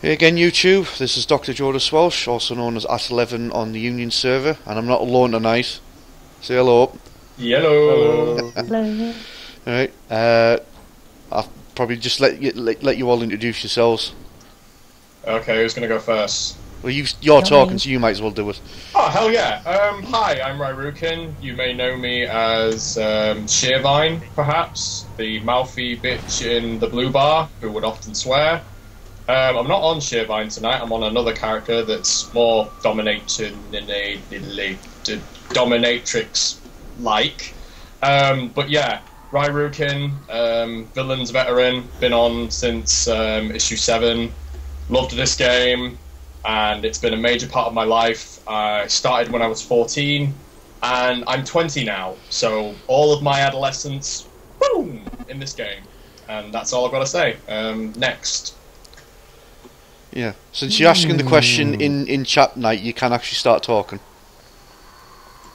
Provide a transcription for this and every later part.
Hey again YouTube, this is Dr. Jodas Welsh, also known as At11 on the Union server, and I'm not alone tonight. Say hello. Hello. Hello. Alright, I'll probably just let you all introduce yourselves. Okay, who's gonna go first? Well, you're talking, so you might as well do it. Oh, hell yeah. Hi, I'm Ryrukin. You may know me as Shearvine, perhaps, the mouthy bitch in the blue bar who would often swear. I'm not on Shearvine tonight, I'm on another character that's more dominatrix-like. But yeah, Ryrukin, Villains veteran, been on since issue 7, loved this game, and it's been a major part of my life. I started when I was 14, and I'm 20 now, so all of my adolescence, boom, in this game. And that's all I've got to say. Next. Yeah, since you're asking the question in chat night, you can actually start talking.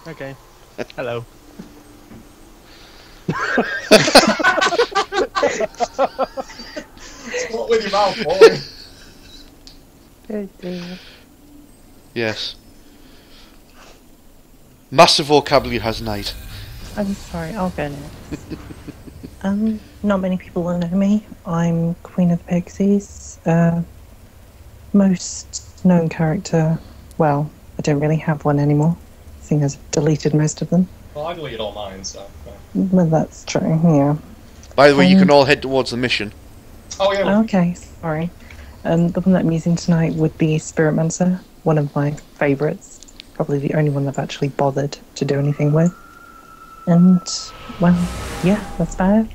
Okay. Hello. What with your mouth, boy? Yes. Massive vocabulary has night. I'm sorry, I'll go now. Not many people will know me. I'm Queen of the Pixies. Most known character, well, I don't really have one anymore, seeing as I've deleted most of them. Well, I deleted all mine, so... Well, that's true, yeah. By the way, you can all head towards the mission. Oh, yeah. Okay, sorry. The one that I'm using tonight would be Spiritmancer, one of my favourites. Probably the only one I've actually bothered to do anything with. And, well, yeah, that's about it.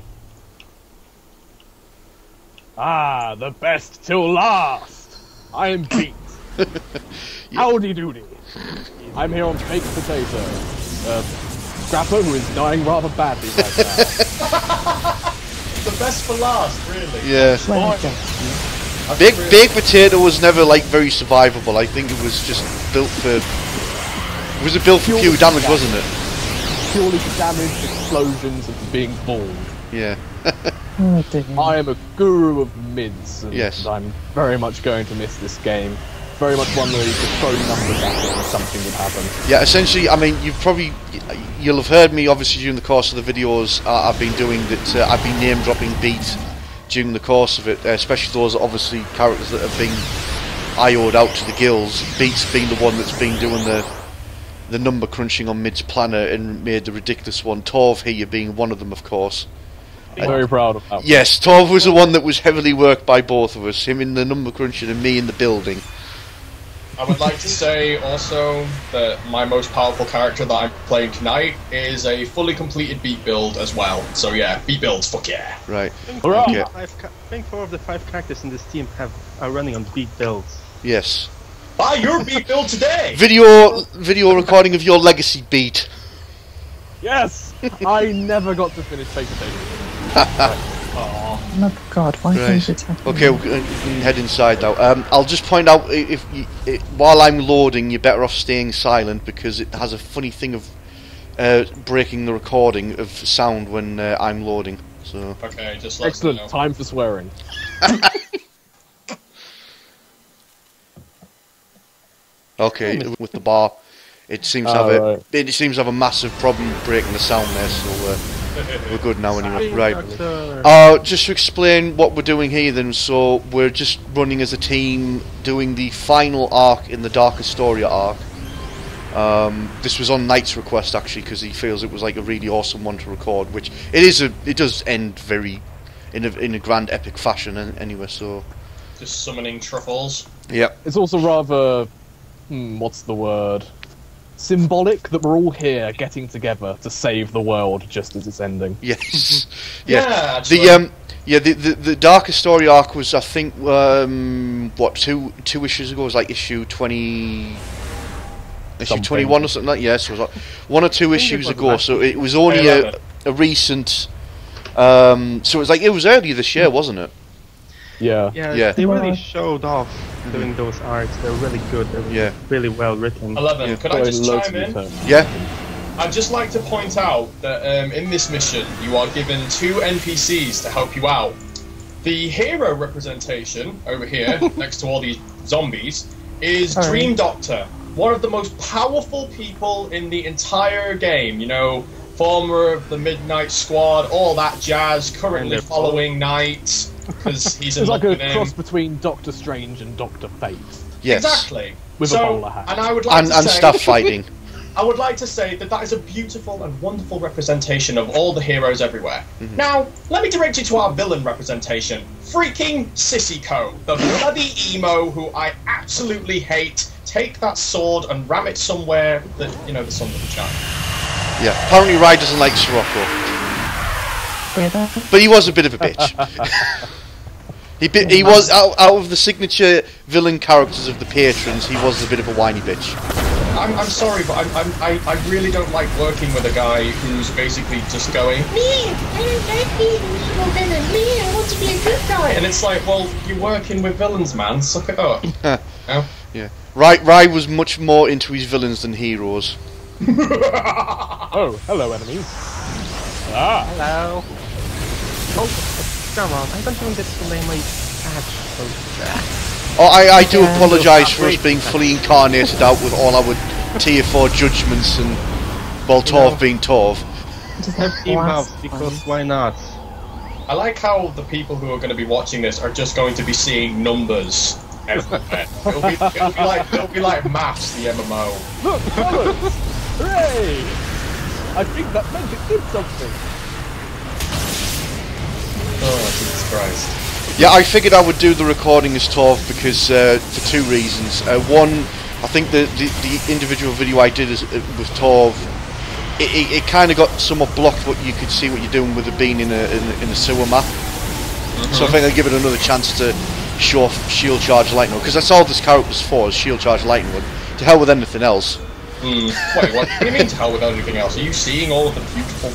Ah, the best till last! I am Pete. Howdy doody. I'm here on Baked Potato. Scrapper, who is dying rather badly right now. The best for last, really. Yeah. Well, Baked Potato was never like very survivable. I think it was just built for. Was it built for pure damage, wasn't it? Purely for damage, explosions, and for being bald. Yeah. oh dear. I am a guru of mids, and yes. I'm very much going to miss this game. Very much one where you could throw numbers at it and something would happen. Yeah, essentially, I mean, you'll have heard me obviously during the course of the videos I've been doing that. I've been name dropping Beat during the course of it, especially those obviously characters that have been IO'd out to the guilds. Beat's been the one that's been doing the number crunching on Mid's planner and made the ridiculous one. Torv here being one of them, of course. I'm very proud of that. Yes, Torv was the one that was heavily worked by both of us, him in the number crunching and me in the building. I would like to say also that my most powerful character that I'm playing tonight is a fully completed beat build as well. So yeah, beat builds, fuck yeah. Right. Okay. I think 4 of the 5 characters in this team are running on beat builds. Yes. Buy your beat build today! Video recording of your legacy Beat. Yes! I never got to finish Baked Potato. Oh God, why things are happening? Okay, we can head inside now. I'll just point out, while I'm loading, you're better off staying silent because it has a funny thing of breaking the recording of sound when I'm loading. So. Okay, just let excellent. Time for swearing. Okay, with the bar, it seems to have it seems to have a massive problem breaking the sound there. So. We're good now anyway. Right. Just to explain what we're doing here then, so we're just running as a team doing the final arc in the Dark Astoria arc. This was on Knight's request actually because he feels it was like a really awesome one to record, which it is. It does end very in a grand epic fashion anyway. So just summoning truffles. Yeah. It's also rather what's the word? Symbolic that we're all here getting together to save the world just as it's ending. Yes. Yeah. The Dark Astoria arc was, I think, what, two issues ago? It was like issue 20, issue 21 or something like that. Yes, it was like 1 or 2 issues ago. So it was only a recent. So it was like it was earlier this year, wasn't it? Yeah. Yeah. They really showed off doing those arcs. They're really good. They're really well written. 11. Could I just chime in? Yeah. I'd just like to point out that in this mission you are given 2 NPCs to help you out. The hero representation over here, next to all these zombies, is Dream Doctor, one of the most powerful people in the entire game. You know, former of the Midnight Squad, all that jazz. Currently following Knight because he's in love with him. It's like a cross between Doctor Strange and Doctor Fate. Yes. Exactly. With a bowler hat. And I would like to say, staff fighting. I would like to say that is a beautiful and wonderful representation of all the heroes everywhere. Now, let me direct you to our villain representation. Freaking Sissy-Co, the bloody emo who I absolutely hate. Take that sword and ram it somewhere that, you know, the sun doesn't shine. Yeah, apparently Rai doesn't like Sirocco. But he was a bit of a bitch. He was, out of the signature villain characters of the patrons, he was a bit of a whiny bitch. I'm sorry, but I really don't like working with a guy who's basically just going, me, I don't like being an evil villain, me, I want to be a good guy. And it's like, well, you're working with villains, man, suck it up. No? Yeah. Rai was much more into his villains than heroes. Oh, hello, enemies. Ah. Hello. Oh, come on, I don't even get to lay my patch. Oh, I do apologise for us being fully incarnated out with all our tier 4 judgments and, well, Torv being Torv. Because why not? I like how the people who are going to be watching this are just going to be seeing numbers everywhere. it'll be like maths, the MMO. Look, colors! Hooray! I think that magic did something. Oh, Jesus Christ. Yeah, I figured I would do the recording as Torv because for two reasons. One, I think the individual video I did with Torv, it kind of got somewhat blocked. What you could see what you're doing with it being in a sewer map. So I think I'll give it another chance to show off Shield Charge Lightning because that's all this character's for, is Shield Charge Lightning. To hell with anything else. Wait, what do you mean to hell with anything else? Are you seeing all of the beautiful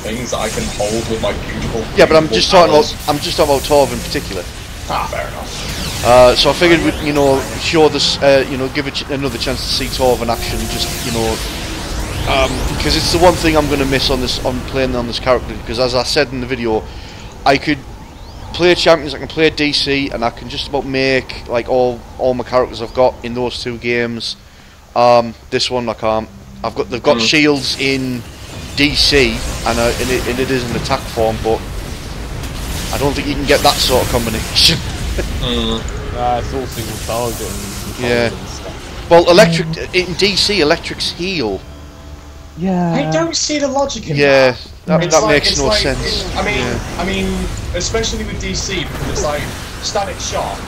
things that I can hold with my beautiful? Yeah, but I'm just talking about Torv in particular. Ah, fair enough. So I figured, you know, show this, you know, give it another chance to see Torv in action. Just, you know, because it's the one thing I'm going to miss on playing on this character. Because as I said in the video, I could play champions, I can play DC, and I can just about make like all my characters I've got in those two games. This one I can't. They've got shields in DC, and it is an attack form, but I don't think you can get that sort of combination. It's all single target and stuff. Well, in DC, electrics heal. Yeah. I don't see the logic in that. That makes no sense. I mean, especially with DC, because it's like static shock.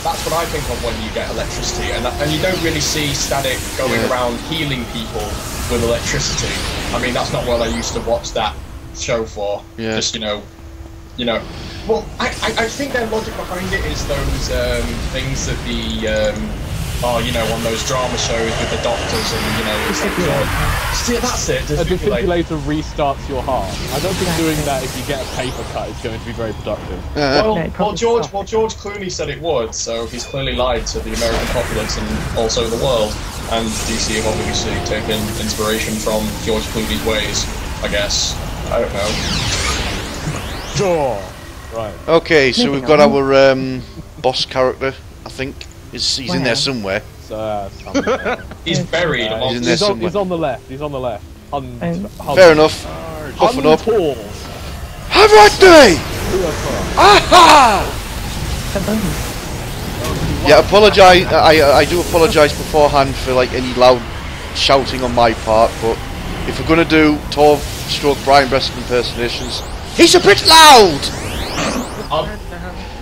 That's what I think of when you get electricity, and you don't really see static going around healing people with electricity. I mean, that's not what I used to watch that show for. Yeah. Just you know. Well, I think their logic behind it is those things that you know, on those drama shows with the doctors and, you know, it's like, see, that's it. A defibrillator restarts your heart. I don't think doing that if you get a paper cut is going to be very productive. Well, George Clooney said it would, so he's clearly lied to the American populace and also the world. And DC have obviously taken inspiration from George Clooney's ways, I guess. I don't know. Sure. Right. Okay, so we've got our boss character, I think. He's in there somewhere. He's buried. He's in there somewhere. He's on the left. He's on the left. Fair enough. Huffing up. Have at me! Aha! Yeah, apologise. I do apologise beforehand for like any loud shouting on my part, but if we're gonna do Torv / Brian Breast impersonations, he's a bit loud.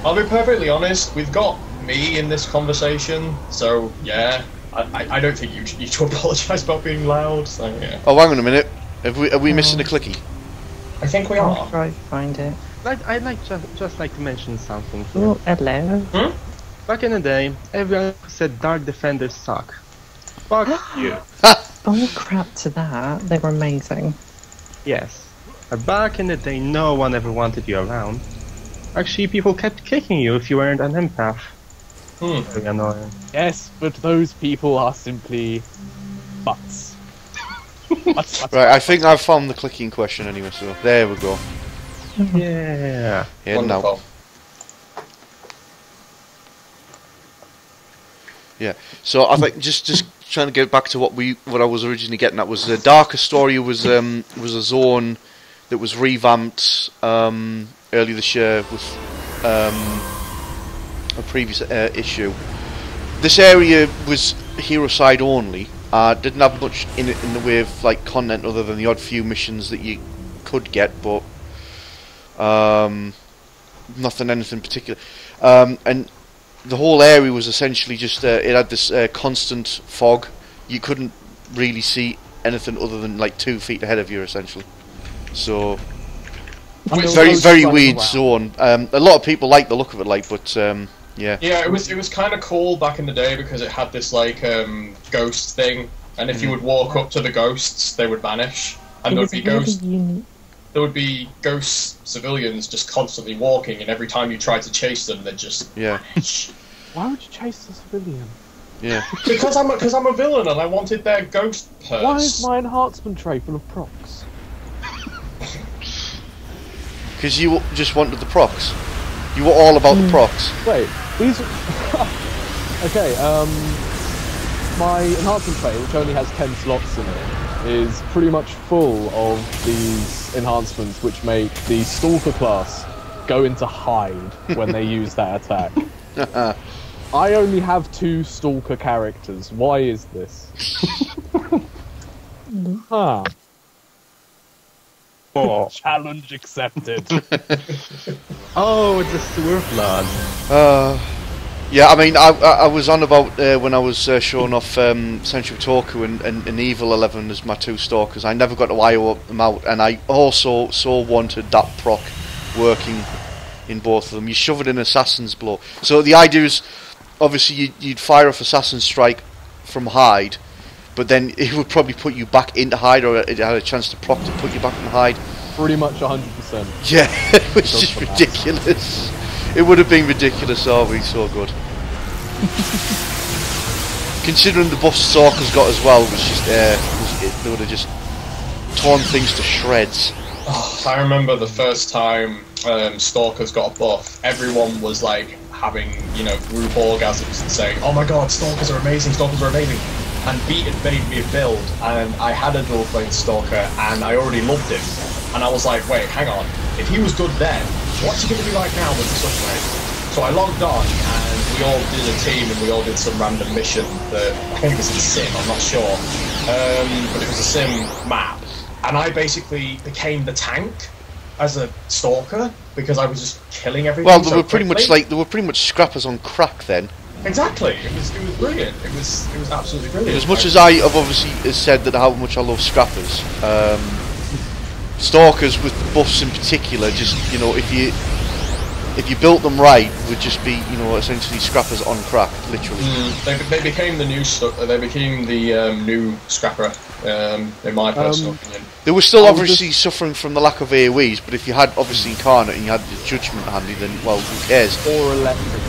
I'll be perfectly honest. We've got me in this conversation, so yeah, I don't think you need to apologise about being loud. So yeah. Oh, hang on a minute. Are we missing a clicky? I think we are. I'll try to find it. I'd like just like to mention something here. Oh, hello. Back in the day, everyone said Dark Defenders suck. Fuck you. Oh crap to that. They were amazing. Yes. But back in the day, no one ever wanted you around. Actually, people kept kicking you if you weren't an empath. Very annoying. Yes, but those people are simply butts. Right, I think I've found the clicking question anyway, so there we go. Yeah. Wonderful. Yeah. So I think just trying to get back to what I was originally getting at was Dark Astoria was a zone that was revamped earlier this year with a previous issue. This area was hero side only. Didn't have much in it in the way of like content other than the odd few missions that you could get, but anything particular. And the whole area was essentially just it had this constant fog. You couldn't really see anything other than like 2 feet ahead of you, essentially. So very weird zone. A lot of people like the look of it, but yeah. Yeah, it was kind of cool back in the day because it had this like ghost thing, and if you would walk up to the ghosts, they would vanish, and there would be ghost civilians just constantly walking, and every time you tried to chase them, they'd just vanish. Why would you chase the civilian? Yeah. Because I'm a villain and I wanted their ghost purse. Why is my enhancement tray full of procs? Because you just wanted the procs. You were all about the procs. Wait, these... Okay, my enhancement tray, which only has 10 slots in it, is pretty much full of these enhancements which make the Stalker class go into hide when they use that attack. I only have 2 Stalker characters. Why is this? Huh. Oh. Challenge accepted. Oh, it's a sewer flood. Yeah, I mean, I was on about when I was showing off Central Toku and Evil 11 as my 2 stalkers. I never got to IO them out, and I also so wanted that proc working in both of them. You shove it in Assassin's Blow. So the idea is, obviously, you'd fire off Assassin's Strike from hide, but then it would probably put you back into hide, or it had a chance to proc to put you back in hide. Pretty much 100%. Yeah, which is ridiculous. It would have been ridiculous, so good. Considering the buff Stalker's got as well, was just they would have just torn things to shreds. Oh, I remember the first time Stalker's got a buff, everyone was like having, group orgasms and saying, "Oh my god, Stalkers are amazing, Stalkers are amazing." And Beat had made me a build, and I had a dual blade Stalker, and I already loved him. And I was like, wait, hang on, if he was good then, what's he going to be like now with the Sunblade? So I logged on, and we all did a team, and we all did some random mission that, I think it was in Sim, I'm not sure. But it was a Sim map. And I basically became the tank as a Stalker, because I was just killing everything. Well, they were pretty much scrappers on crack then. Exactly. It was brilliant. It was absolutely brilliant. As much as I have obviously said that how much I love scrappers, Stalkers with the buffs in particular, just if you built them right, would just be essentially scrappers on crack, literally. They became the new new scrapper, in my personal opinion. They were still obviously suffering from the lack of AoEs, but if you had obviously Incarnate and you had the Judgment handy, then well, who cares? Or Electric,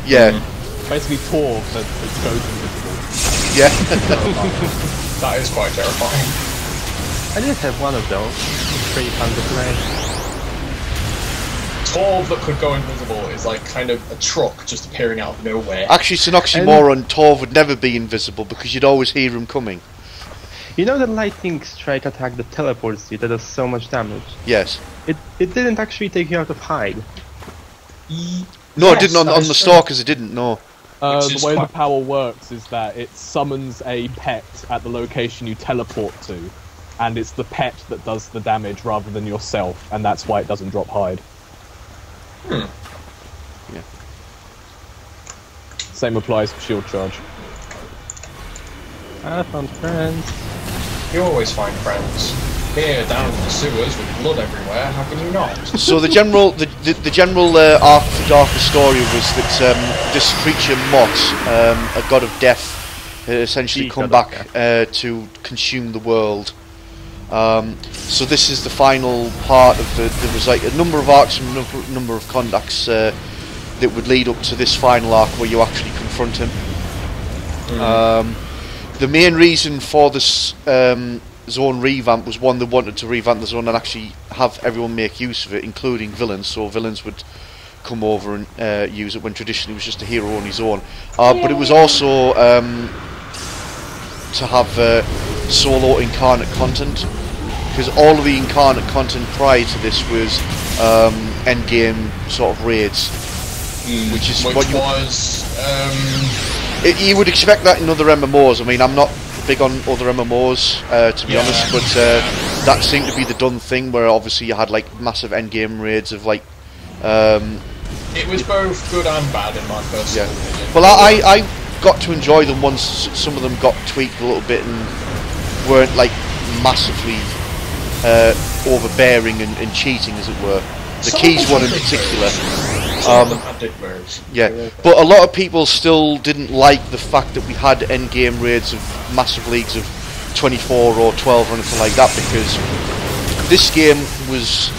yeah. Basically Torv that goes invisible. Yeah. That is quite terrifying. I did have one of those. It's pretty fun to play. Torv that could go invisible is like kind of a truck just appearing out of nowhere. Actually, it's an oxymoron. Torv would never be invisible because you'd always hear him coming. You know the lightning strike attack that teleports you, that does so much damage? Yes. It didn't actually take you out of hide. No, it didn't on the Stalkers, it didn't, no. The way the power works is that it summons a pet at the location you teleport to, and it's the pet that does the damage rather than yourself, and that's why it doesn't drop hide. Yeah. Same applies for shield charge. I found friends. You always find friends. Here, down in the sewers with blood everywhere, how can you not? So the general arc of the Dark Astoria was that this creature Mott, a god of death, had essentially come back to consume the world. So this is the final part of there was like a number of arcs and a number of contacts that would lead up to this final arc where you actually confront him. The main reason for this zone revamp was one they wanted to revamp the zone and actually have everyone make use of it, including villains. So villains would come over and use it when traditionally it was just a hero-only zone. But it was also to have solo incarnate content, because all of the incarnate content prior to this was endgame sort of raids, which you would expect that in other MMOs. I mean, I'm not big on other MMOs to be honest, but that seemed to be the done thing, where obviously you had like massive endgame raids of like. It was both good and bad in my personal opinion. Well, I got to enjoy them once some of them got tweaked a little bit and weren't like massively overbearing and cheating, as it were. The keys one in particular. But a lot of people still didn't like the fact that we had endgame raids of massive leagues of 24 or 12 or anything like that, because this game was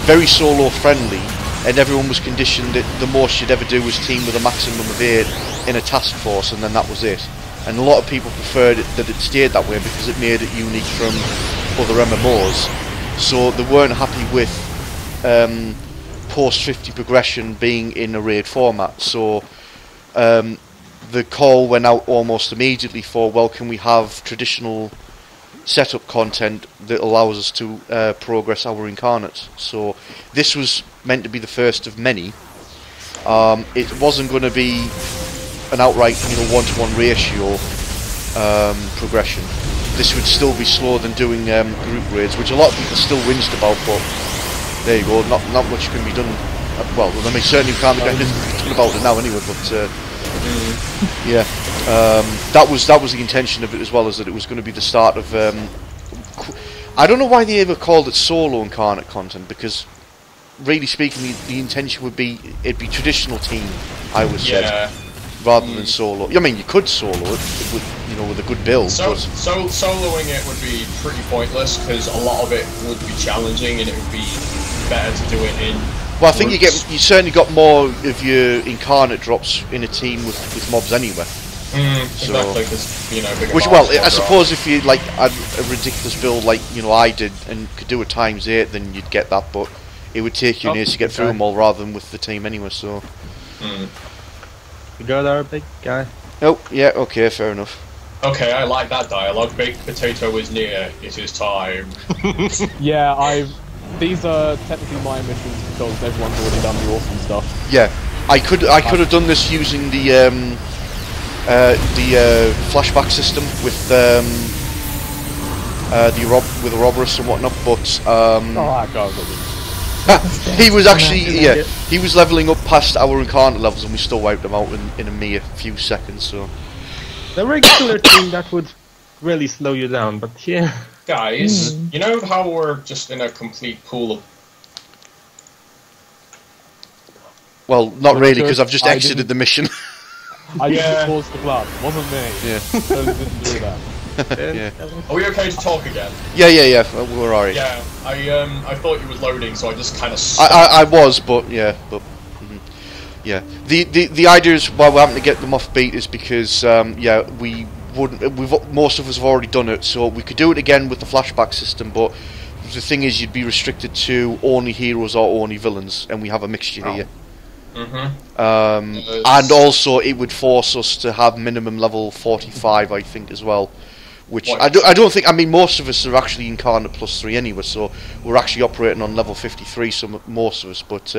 very solo friendly, and everyone was conditioned that the most you'd ever do was team with a maximum of 8 in a task force, and then that was it. And a lot of people preferred it, that it stayed that way, because it made it unique from other MMOs. So they weren't happy with post 50 progression being in a raid format. So the call went out almost immediately for, well, can we have traditional setup content that allows us to progress our incarnates. So this was meant to be the first of many. It wasn't going to be an outright, one-to-one ratio progression. This would still be slower than doing group raids, which a lot of people still whinged about, but there you go, not much can be done. Well, I mean, certainly can't be done about it now anyway, but yeah, that was the intention of it, as well as that it was going to be the start of I don't know why they ever called it solo incarnate content, because really speaking the intention would be it'd be traditional team, I would say, rather than solo. I mean, you could solo it with, with a good build. So soloing it would be pretty pointless, because a lot of it would be challenging, and it would be better to do it in. Well, I think you certainly got more of your incarnate drops in a team with mobs anyway. Exactly, because I suppose if you like had a ridiculous build like I did and could do a ×8, then you'd get that, but it would take you years to get through them all rather than with the team anyway. So you go there, big guy. Oh yeah, okay, fair enough. Okay, I like that dialogue. Baked potato is near. It is time. Yeah, these are technically my missions because everyone's already done the awesome stuff. Yeah, I could have done this using the flashback system with the Ouroboros and whatnot, but he was actually he was leveling up past our incarnate levels, and we still wiped him out in a mere few seconds. So the regular team that would really slow you down, but yeah. Guys, you know how we're just in a complete pool of... Well, not really, because I've just exited the mission. I didn't pause the club, wasn't me. Yeah. So didn't do that. Are we okay to talk again? Yeah, we're alright. Yeah, I thought you was loading, so I just kind of... I was, but yeah, yeah. The idea is why we're having to get them off beat is because most of us have already done it, so we could do it again with the flashback system, but the thing is you'd be restricted to only heroes or only villains, and we have a mixture here. And also it would force us to have minimum level 45, I think, as well, which I don't think. I mean, most of us are actually incarnate +3 anyway, so we're actually operating on level 53, most of us, but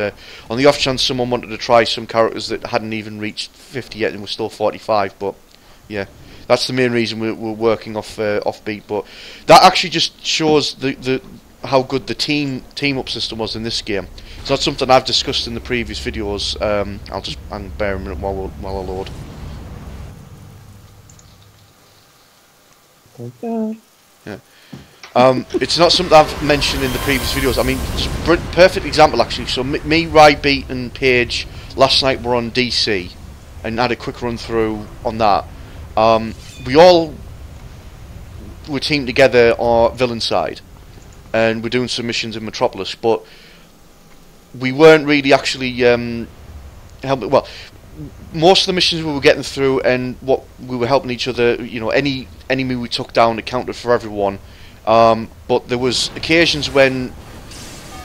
on the off chance someone wanted to try some characters that hadn't even reached 50 yet and were still 45, but yeah, that's the main reason we're working off beat. But that actually just shows the how good the team up system was in this game. It's not something I've discussed in the previous videos. I'll just bear a minute while I load. Yeah. It's not something I've mentioned in the previous videos. I mean, just perfect example actually. So me, Rybeat and Paige last night were on DC and had a quick run through on that. We all were teamed together on villain side, and we're doing some missions in Metropolis, but we weren't really actually helping. Well, most of the missions we were getting through, and what we were helping each other. Any enemy we took down accounted for everyone, But there was occasions when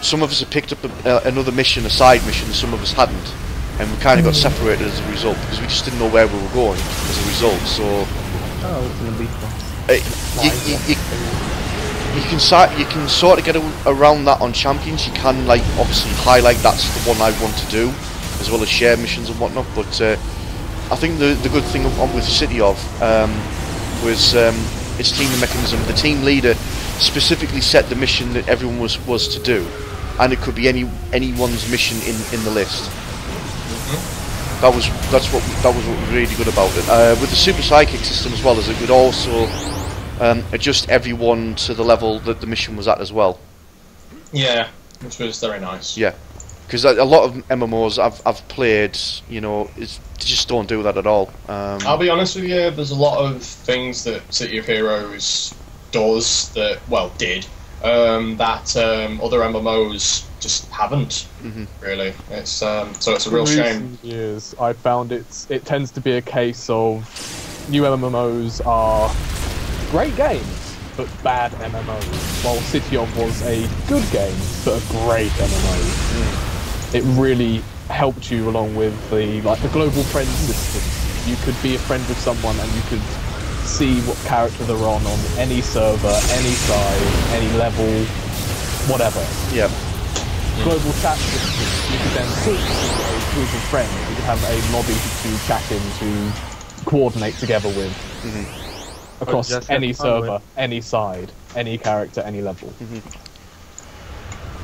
some of us had picked up another mission, a side mission, and some of us hadn't, and we kind of got separated as a result because we just didn't know where we were going as a result. So you can sort of get around that on Champions. You can obviously highlight that's the one I want to do, as well as share missions and whatnot. But I think the good thing with City of was its teaming mechanism. The team leader specifically set the mission that everyone was to do, and it could be anyone's mission in the list. That was what was really good about it. With the super psychic system as well, as it would also adjust everyone to the level that the mission was at as well. Yeah, which was very nice. Yeah, because a lot of MMOs I've played, they just don't do that at all. I'll be honest with you, there's a lot of things that City of Heroes does that, did, that other MMOs just haven't, really. It's so it's a real shame. Years, I found it tends to be a case of new MMOs are great games, but bad MMOs, while City of was a good game, but a great MMO. It really helped you along with the global friend system. You could be a friend with someone and you could see what character they're on any server, any size, any level, whatever. Yeah. Global chat system. You could then talk to a group of friends. You could have a lobby to chat in to coordinate together with. Across any server, any side, any character, any level.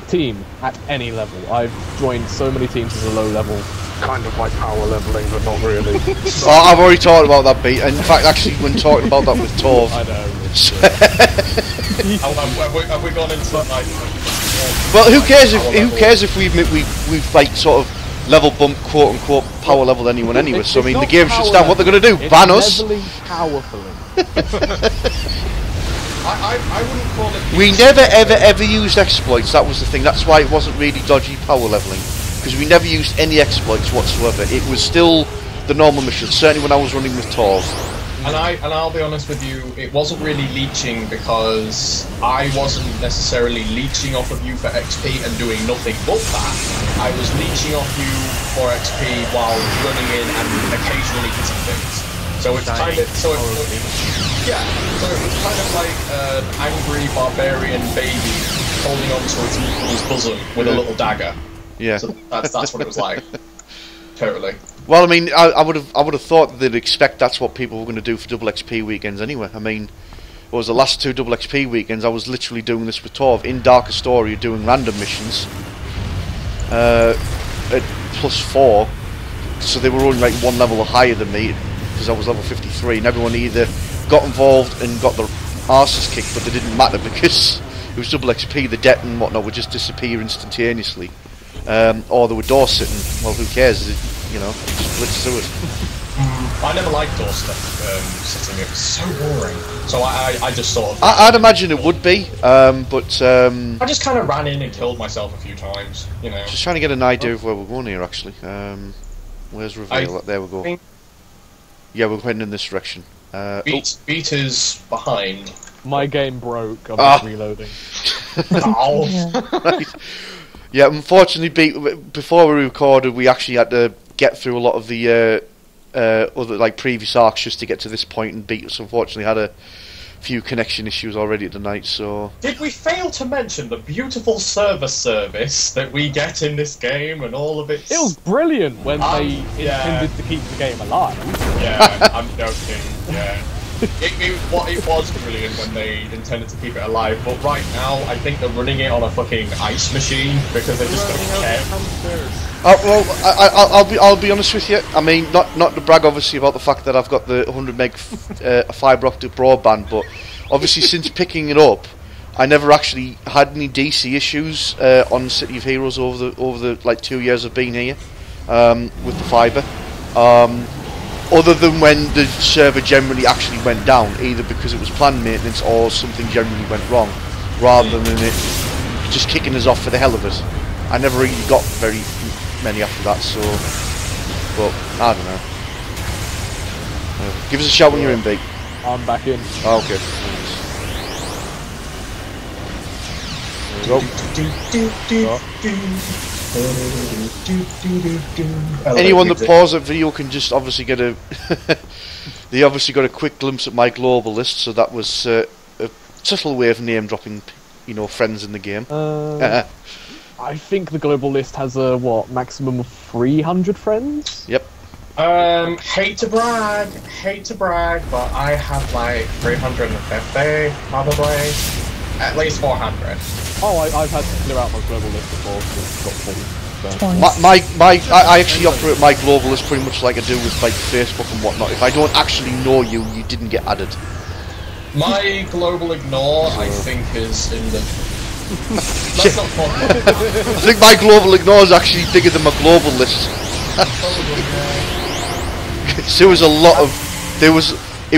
Team at any level. I've joined so many teams as a low level, kind of like power leveling, but not really. I've already talked about that beat. In fact, actually, when talking about that with Torv, I know. Have we gone into well, who cares if we've sort of level bump, quote unquote, power leveled anyone anyway? So I mean, the game should stand. What they're going to do? Ban us? Powerfully. I wouldn't call it. We never ever used exploits. That was the thing. That's why it wasn't really dodgy power leveling, because we never used any exploits whatsoever. It was still the normal mission. Certainly when I was running with Torv. And I'll be honest with you, it wasn't really leeching because I wasn't necessarily leeching off of you for XP and doing nothing but that. I was leeching off you for XP while running in and occasionally hitting things. So it's kind of so it was kind of like an angry barbarian baby holding onto its mother's bosom with a little dagger. Yeah. So that's what it was like. Totally. Well, I mean, I would have thought that they'd expect that's what people were going to do for double XP weekends anyway. I mean, it was the last 2 double XP weekends. I was literally doing this with Torv in Dark Astoria, doing random missions at +4, so they were only like 1 level higher than me because I was level 53, and everyone either got involved and got their arses kicked, but they didn't matter because it was double XP. The debt and whatnot would just disappear instantaneously, or they were door sitting. Well, who cares? Just blitz through it. I never liked door sitting. It was so boring. So I just sort of. I'd imagine it would be, but I just kind of ran in and killed myself a few times. Just trying to get an idea of where we're going here. Actually, where's reveal? There we go. Yeah, we're heading in this direction. Beat is behind. My game broke. I'm just reloading. Right. Yeah, unfortunately, before we recorded, we actually had to get through a lot of the other previous arcs just to get to this point, and Beat unfortunately had a few connection issues already tonight. So did we fail to mention the beautiful server service that we get in this game and all of it? It was brilliant when they intended to keep the game alive. Yeah, I'm joking. Yeah. It was brilliant when they intended to keep it alive, but right now I think they're running it on a fucking ice machine because they just don't care. I'll be honest with you. I mean, not to brag obviously about the fact that I've got the 100 meg fibre optic broadband, but obviously since picking it up, I never actually had any DC issues on City of Heroes over the 2 years I've been here with the fibre. Other than when the server generally actually went down, either because it was planned maintenance or something generally went wrong, rather than it just kicking us off for the hell of it. I never really got very many after that, so. But I don't know. Give us a shout when you're in, Beak. I'm back in. Oh, okay. Anyone that paused that video can just obviously get a... They obviously got a quick glimpse at my global list, so that was a subtle way of name-dropping, friends in the game. I think the global list has a, maximum of 300 friends? Yep. Hate to brag, but I have like 350, probably. At least 400. Oh, I've had to clear out my global list before, so it's got full. So. I actually operate my global list pretty much like I do with like Facebook and whatnot. If I don't actually know you, you didn't get added. My global ignore, I think, is in the... Let's not talk about that. I think my global ignore is actually bigger than my global list. There was a lot of... It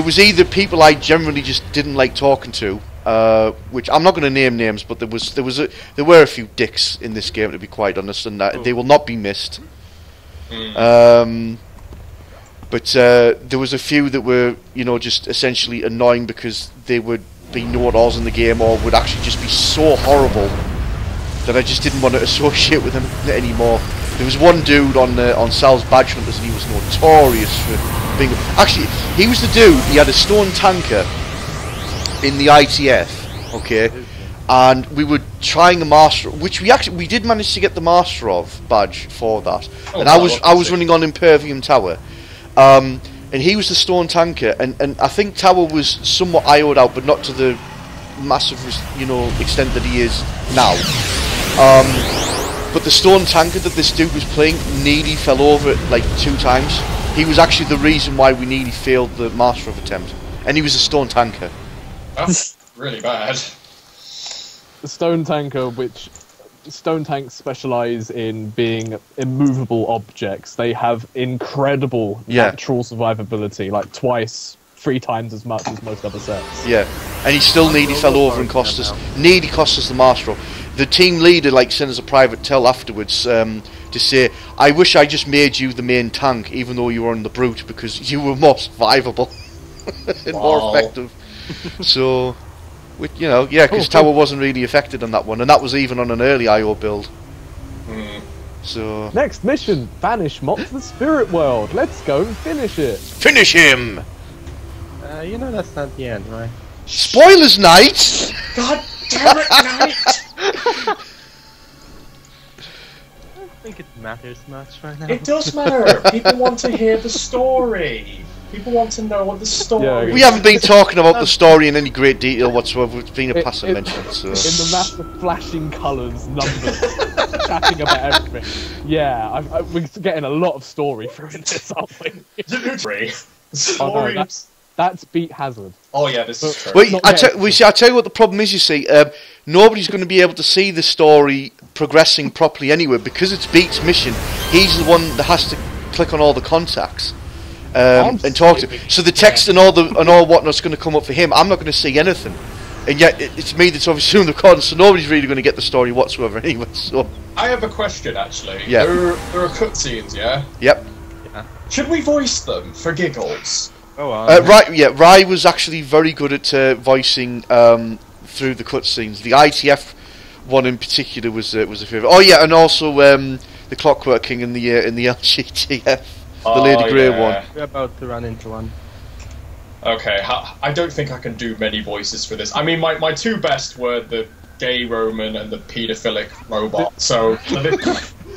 was either people I generally just didn't like talking to, which I'm not going to name names, but there were a few dicks in this game, to be quite honest, and they will not be missed. But there was a few that were, just essentially annoying because they would be know-it-alls in the game, or would actually just be so horrible that I just didn't want to associate with them anymore. There was one dude on Sal's Badge Hunters, and he was notorious for being... Actually, he was the dude, he had a stone tanker in the ITF, okay, and we were trying a master, which we did manage to get the master of badge for that, and I was running on Impervium Tower, and he was the stone tanker, and I think Tower was somewhat IO'd out, but not to the massive, extent that he is now. But the stone tanker that this dude was playing nearly fell over like 2 times. He was actually the reason why we nearly failed the master of attempt, and he was a stone tanker. That's really bad. The stone tanker, which stone tanks specialise in being immovable objects. They have incredible natural survivability, like 3 times as much as most other sets. Yeah, and he still nearly fell over and cost us the master. The team leader sent us a private tell afterwards to say, I wish I just made you the main tank, even though you were on the brute, because you were more survivable and more effective. So, because Tower wasn't really affected on that one, and that was even on an early IO build. So next mission: banish Mott to the spirit world. Let's go and finish it. Finish him. That's not the end, right? Spoilers night. God damn it, Knight! I don't think it matters much right now. It does matter. People want to hear the story. People want to know what the story. We haven't been talking about the story in any great detail whatsoever. It's been a passing mention. So. In the massive flashing colours, numbers, chatting about everything. Yeah, we're getting a lot of story through in this, aren't we? Story. No, that's Beat Hazard. Oh yeah, this is true. Well, I tell you what the problem is. You see, nobody's going to be able to see the story progressing properly anyway because it's Beat's mission. He's the one that has to click on all the contacts. And talk to. So the text and all whatnot's going to come up for him. I'm not going to see anything, and yet it's me that's obviously doing the recording. So nobody's really going to get the story whatsoever anyway. So I have a question actually. Yeah. There are cutscenes, yeah. Yep. Yeah. Should we voice them for giggles? Oh, right. Yeah. Rai was actually very good at voicing through the cutscenes. The ITF one in particular was a favourite. Oh yeah, and also the Clockwork King in the LGTF. The Lady Grey one. We're about to run into one. Okay, I don't think I can do many voices for this. I mean, my 2 best were the gay Roman and the paedophilic robot. So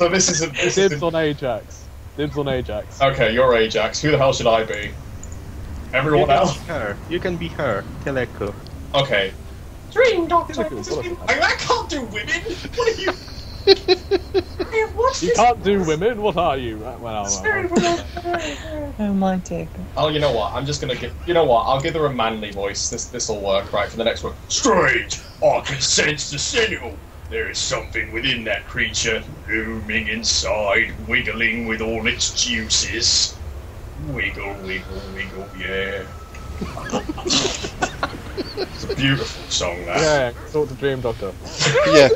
this is Dibs on Ajax. Dibs on Ajax. Okay, you're Ajax. Who the hell should I be? Everyone else? Her. You can be her. Teleco. Okay. Dream Doctor. I can't do women. What are you? You can't do women? What are you? Well, Oh my dear. Oh, you know what? I'm just gonna give. You know what? I'll give her a manly voice. This'll work, right? For the next one. Strange. I can sense the signal. There is something within that creature, looming inside, wiggling with all its juices. Wiggle, wiggle, wiggle, yeah. It's a beautiful song, that. Yeah, talk to Dream Doctor. Yeah.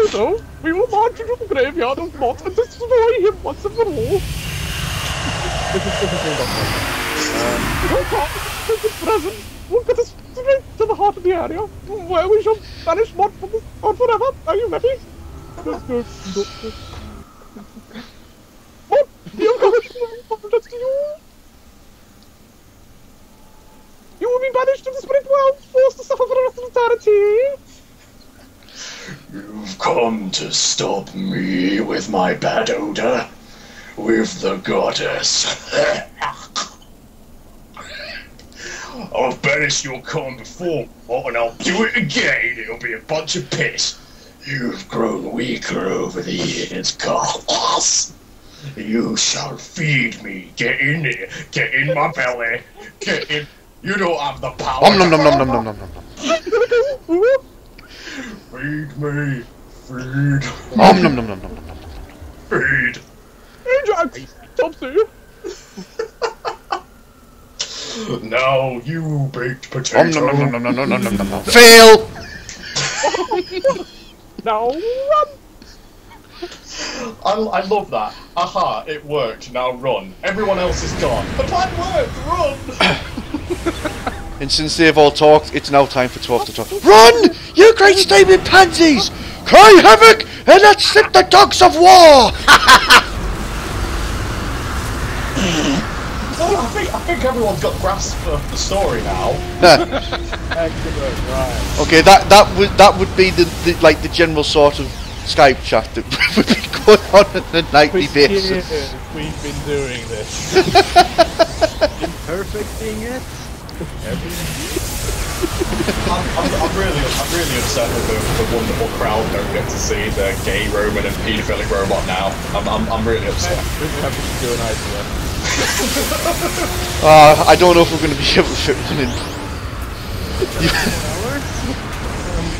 So, we will march into the graveyard of Mott and destroy him once and for all. This is Dream Doctor. Your present will get us straight to the heart of the area, where we shall banish mod forever. Are you ready? What? You have to you. You will be banished to the spirit world, forced to suffer for the rest of eternity. You've come to stop me with my bad odor, with the goddess. I've banished your con before, and I'll do it again. It'll be a bunch of piss. You've grown weaker over the years, goddess. You shall feed me. Get in there. Get in my belly. Get in. You don't have the power. Nom nom nom nom nom nom nom nom. Feed me. Feed. Nom nom nom nom nom nom. Feed. Ajax! Top 2! Now you baked potato. Nom nom nom nom nom nom nom nom nom. Fail! Now run! I love that. Aha, it worked. Now run. Everyone else is gone. The plan worked. Run! And since they've all talked, it's now time for Torv to talk. Run! You great steaming pansies! Cry havoc and let's slip the dogs of war! I think everyone's got grasp of the story now. Excellent, right. Okay, that would be the general sort of Skype chat that would be going on on a nightly basis. Years we've been doing this. Perfecting it. I'm really upset with the wonderful crowd don't get to see the gay Roman and paedophilic robot now. I'm really upset. We have to do an idea. I don't know if we're going to be able to fit one in.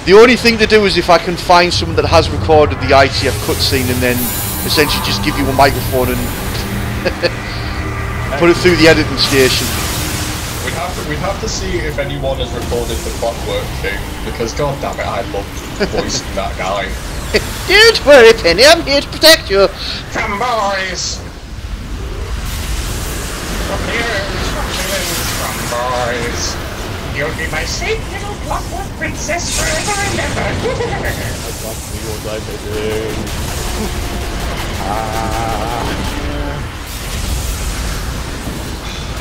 The only thing to do is if I can find someone that has recorded the ITF cutscene and then essentially just give you a microphone and put it through the editing station. We'd have to see if anyone has recorded the Clockwork King, because god damn it, I loved voicing that guy. Don't worry, Penny, I'm here to protect you. Come boys! Come here, come boys! You'll be my safe little Clockwork Princess forever and ever!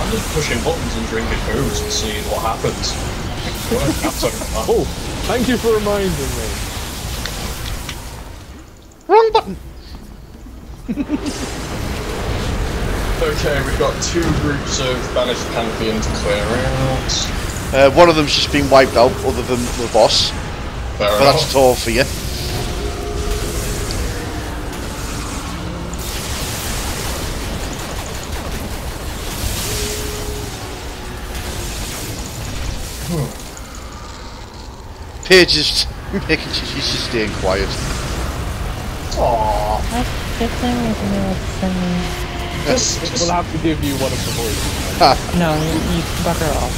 I'm just pushing buttons and drinking booze and seeing what happens. Oh, thank you for reminding me. Wrong button. Okay, we've got 2 groups of banished Pantheon to clear out. One of them's just been wiped out, other than the boss. Fair But enough. that's all for you. Paige is making sure she's just staying quiet. Aww. We'll have to give you one of the voices. No, you bugger off.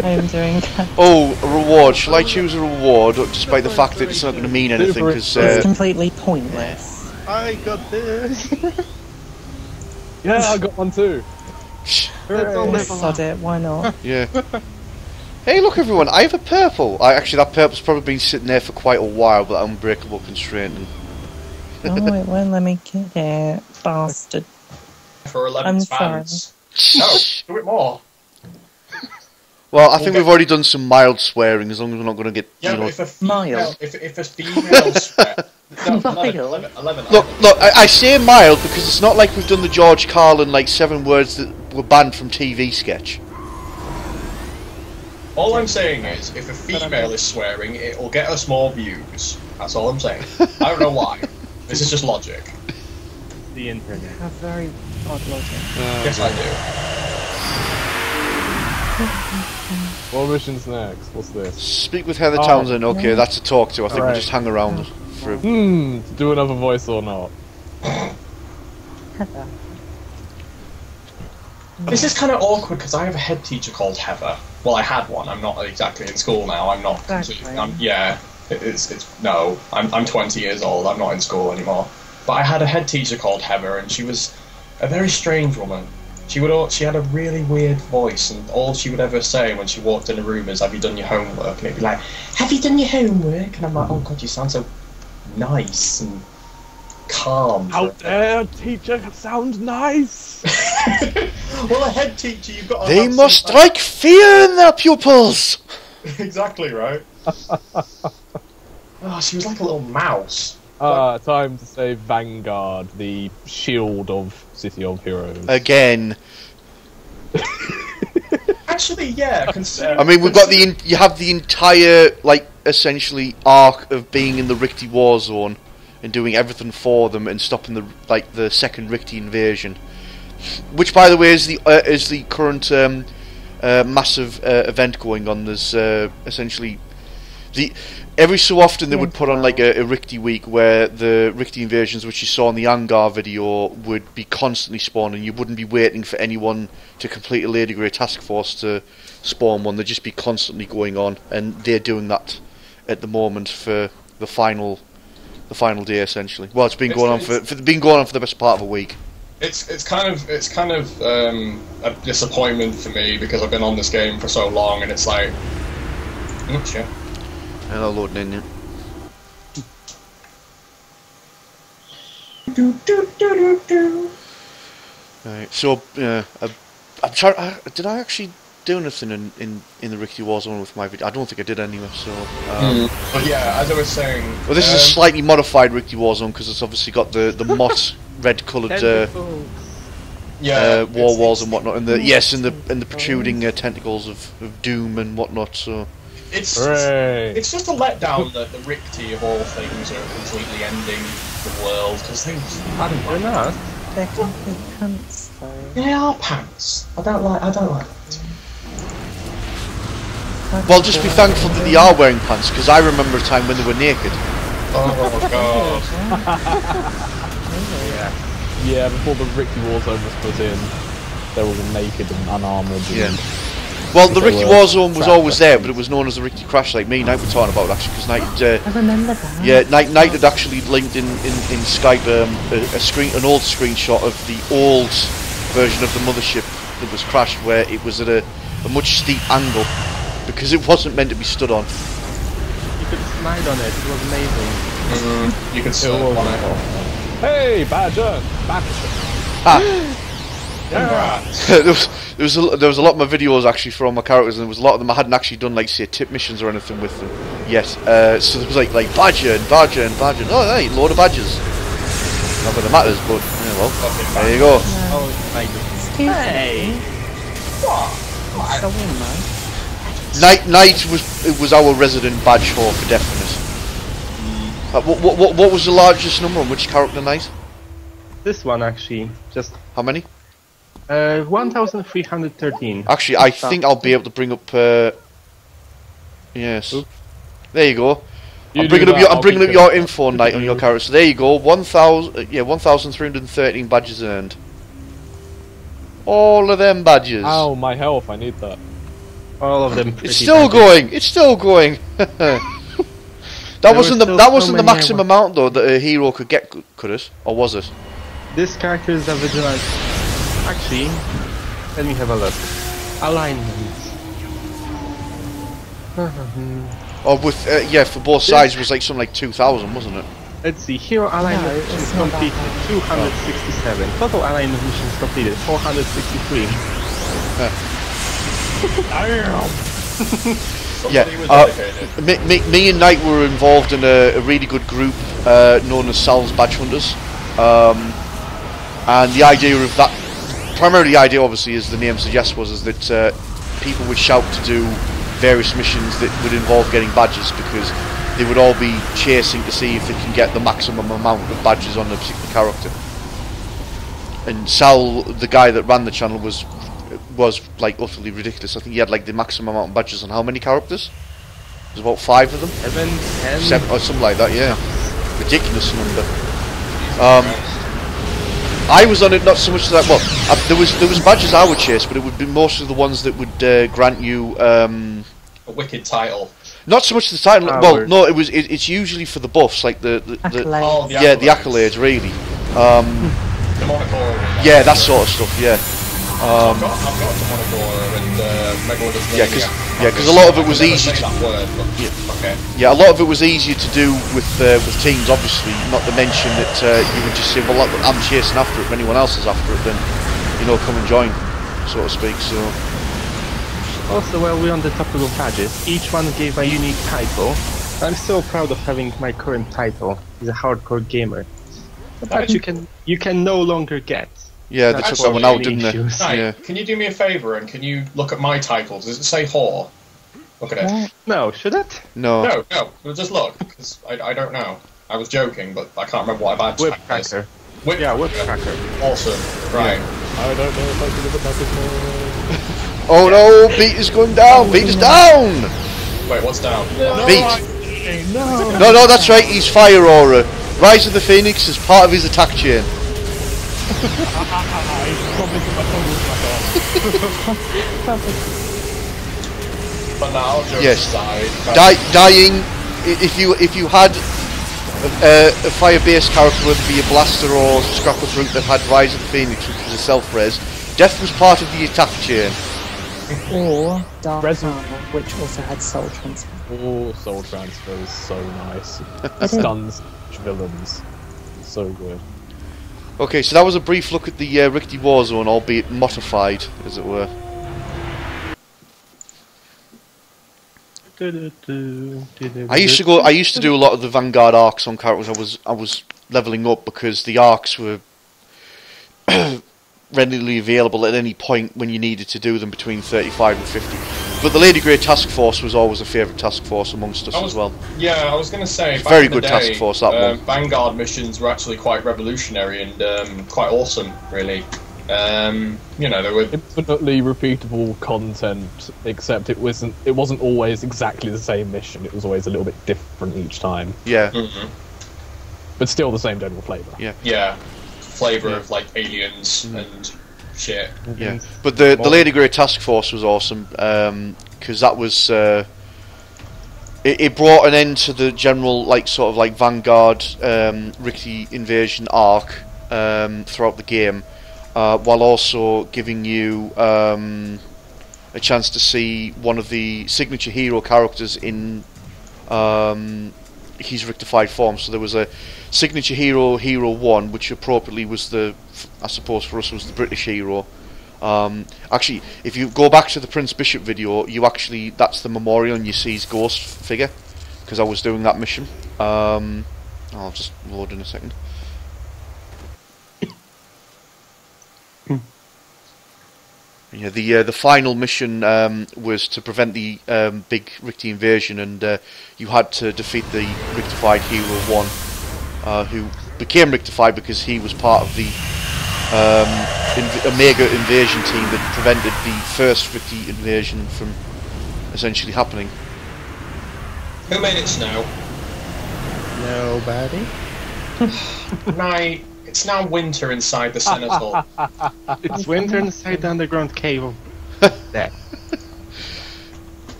I am doing that. Oh, a reward. Shall I choose a reward, despite the fact that it's not going to mean anything? Because It's completely pointless. I got this. Yeah, I got one too. Sod it, why not? yeah. Hey, look, everyone! I have a purple. Actually, that purple's probably been sitting there for quite a while, but that unbreakable constraint. Oh, it won't let me get it. Bastard. For 11 I'm spans. No, do it more. Well, I think we've already done some mild swearing, as long as we're not going to get, Yeah, you know... but if a female, Mild. if a female swear... No, Mild. 11. Look, I say mild because it's not like we've done the George Carlin, 7 words that were banned from TV sketch. All I'm saying is, if a female is swearing, it'll get us more views. That's all I'm saying. I don't know why. This is just logic. The internet. Have very odd logic. Yes, I do. What mission's next? What's this? Speak with Heather Townsend. Okay, that's a talk to. I think we'll just hang around for a... To do another voice or not? Heather. This is kind of awkward because I have a head teacher called Heather. Well, I had one. I'm not exactly in school now. I'm not. Exactly. I'm 20 years old. I'm not in school anymore. But I had a head teacher called Heather, and she was a very strange woman. She had a really weird voice, and all she would ever say when she walked in a room is, "Have you done your homework?" And it'd be like, "Have you done your homework?" And I'm like, "Oh God, you sound so nice and calm." How dare a teacher sound nice? Well, a head teacher, you've got. They must strike fear in their pupils. Exactly right. Oh, she was like a little mouse. Time to say Vanguard, the shield of City of Heroes. Again. Actually, yeah. I mean, we've got you have the entire, like, essentially arc of being in the Rikti war zone and doing everything for them and stopping the second Rikti invasion, which, by the way, is the current massive event going on. There's essentially every so often they would put on like a Rikti week where the Rikti invasions, which you saw in the Angar video, would be constantly spawning. You wouldn't be waiting for anyone to complete a Lady Grey task force to spawn one. They'd just be constantly going on, and they're doing that at the moment for the final day, essentially. Well, it's been going on for the best part of a week. It's kind of a disappointment for me because I've been on this game for so long, and it's like, shit. Hello, loading in, yeah. Right, so I'm trying. Did I actually do anything in the Rikti war zone with my video? I don't think I did anyway. So, but yeah, as I was saying, well, this is a slightly modified Rikti war zone because it's obviously got the moss red coloured war walls and whatnot, and the protruding tentacles of doom and whatnot. So. It's just a letdown that the Rikti of all things are completely ending the world, because they're not. They're complete pants, though. They are pants. I don't like that. Well, just be thankful that they are wearing pants, because I remember a time when they were naked. Oh God. Yeah, before the Rikti war zone was put in, they were all naked and unarmoured. Yeah. Well, the Rikti war zone was always there, but it was known as the Rikti crash, like me and Knight were talking about, actually, because Knight, I remember that. yeah, Knight had actually linked in Skype an old screenshot of the old version of the mothership that was crashed, where it was at a much steep angle, because it wasn't meant to be stood on. You could slide on it, it was amazing. You could still on it. Hey, Badger! There was a lot of my videos actually for all my characters, and there was a lot of them I hadn't actually done, like, say, tip missions or anything with them yet. So there was like badger and badger and badger. Oh, hey, load of badgers. Not that it matters, but yeah, well, there you go. Excuse me. What? Knight was our resident badge whore for definite. What was the largest number on which character, Knight? This one actually, just how many? 1,313. Actually, I think I'll be able to bring up. Yes, Oops. There you go. I'm bringing up your info, Knight, on your character. So there you go. 1,313 badges earned. All of them badges. Ow, my health! I need that. All of them. It's still going. It's still going. That wasn't the maximum amount though that a hero could get, could it? Or was it? This character is a vigilant. Actually, let me have a look. Alignments. Or with for both sides it was like something like 2,000, wasn't it? Let's see. Hero alignment missions completed 267. Total alignment missions completed 463. Me and Knight were involved in a really good group known as Sal's Badge Hunters, and the idea of that, primarily the idea obviously, as the name suggests, is that people would shout to do various missions that would involve getting badges, because they would all be chasing to see if they can get the maximum amount of badges on a particular character. And Sal, the guy that ran the channel, was like utterly ridiculous. I think he had like the maximum amount of badges on how many characters? There's about 5 of them. 7 or something like that, yeah. Ridiculous number. I was on it not so much that there was badges I would chase, but it would be mostly the ones that would grant you a wicked title. Not so much the title. Well, no, it's usually for the buffs, like the accolades, really. Yeah, that sort of stuff. Yeah. I've got Demonic and Megalodon. Yeah, because a lot of it was easy. Yeah, a lot of it was easier to do with teams, obviously. Not to mention that you would just say, "Well, I'm chasing after it. If anyone else is after it, then come and join," so to speak. So. Also, while we're on the topic of badges, each one gave a unique title. I'm so proud of having my current title. He's a hardcore gamer. The badge you can no longer get. Yeah, they took that one out, didn't they? Right, yeah. Can you do me a favour and can you look at my title? Does it say whore? Look at it. No, should it? No. Well, just look, because I don't know. I was joking, but I can't remember what I badge Whip cracker. Whip cracker. Awesome. Right. I don't know if I should have that. Oh no, Beat is going down! Beat is down! Wait, what's down? Beat! No, that's right, he's Fire Aura. Rise of the Phoenix is part of his attack chain. But now, yes. Dying. If you had a fire-based character, whether it be a blaster or scrapper brute that had Rise of the Phoenix, which was a self-res, death was part of the attack chain. Or Dark Astoria, which also had soul transfer. Oh, soul transfer is so nice. Stuns villains. So good. Okay, so that was a brief look at the Rickety Warzone, albeit modified, as it were. I used to do a lot of the Vanguard arcs on characters I was leveling up, because the arcs were readily available at any point when you needed to do them between 35 and 50. But the Lady Grey Task Force was always a favourite task force amongst us as well. Yeah, I was going to say, back very in the good day, task force, that one. Vanguard missions were actually quite revolutionary and quite awesome, really. They were infinitely repeatable content, except it wasn't always exactly the same mission. It was always a little bit different each time. Yeah. Mm-hmm. But still the same general flavour. Yeah. Yeah. Flavour of like aliens and shit. Yeah. But the Lady Grey Task Force was awesome, because that was it brought an end to the general sort of Vanguard Rickety Invasion arc throughout the game. While also giving you a chance to see one of the signature hero characters in his rectified form. So there was a signature hero, Hero 1, which appropriately was I suppose for us was the British hero. Actually, if you go back to the Prince Bishop video, that's the memorial and you see his ghost figure, because I was doing that mission. I'll just load in a second. Yeah, the final mission was to prevent the big Rickety invasion, and you had to defeat the rectified Hero 1, who became rectified because he was part of the Omega invasion team that prevented the first Rickety invasion from essentially happening. Who made it snow? Nobody. Right. It's now winter inside the Senate Hall. It's winter inside the underground cave of death.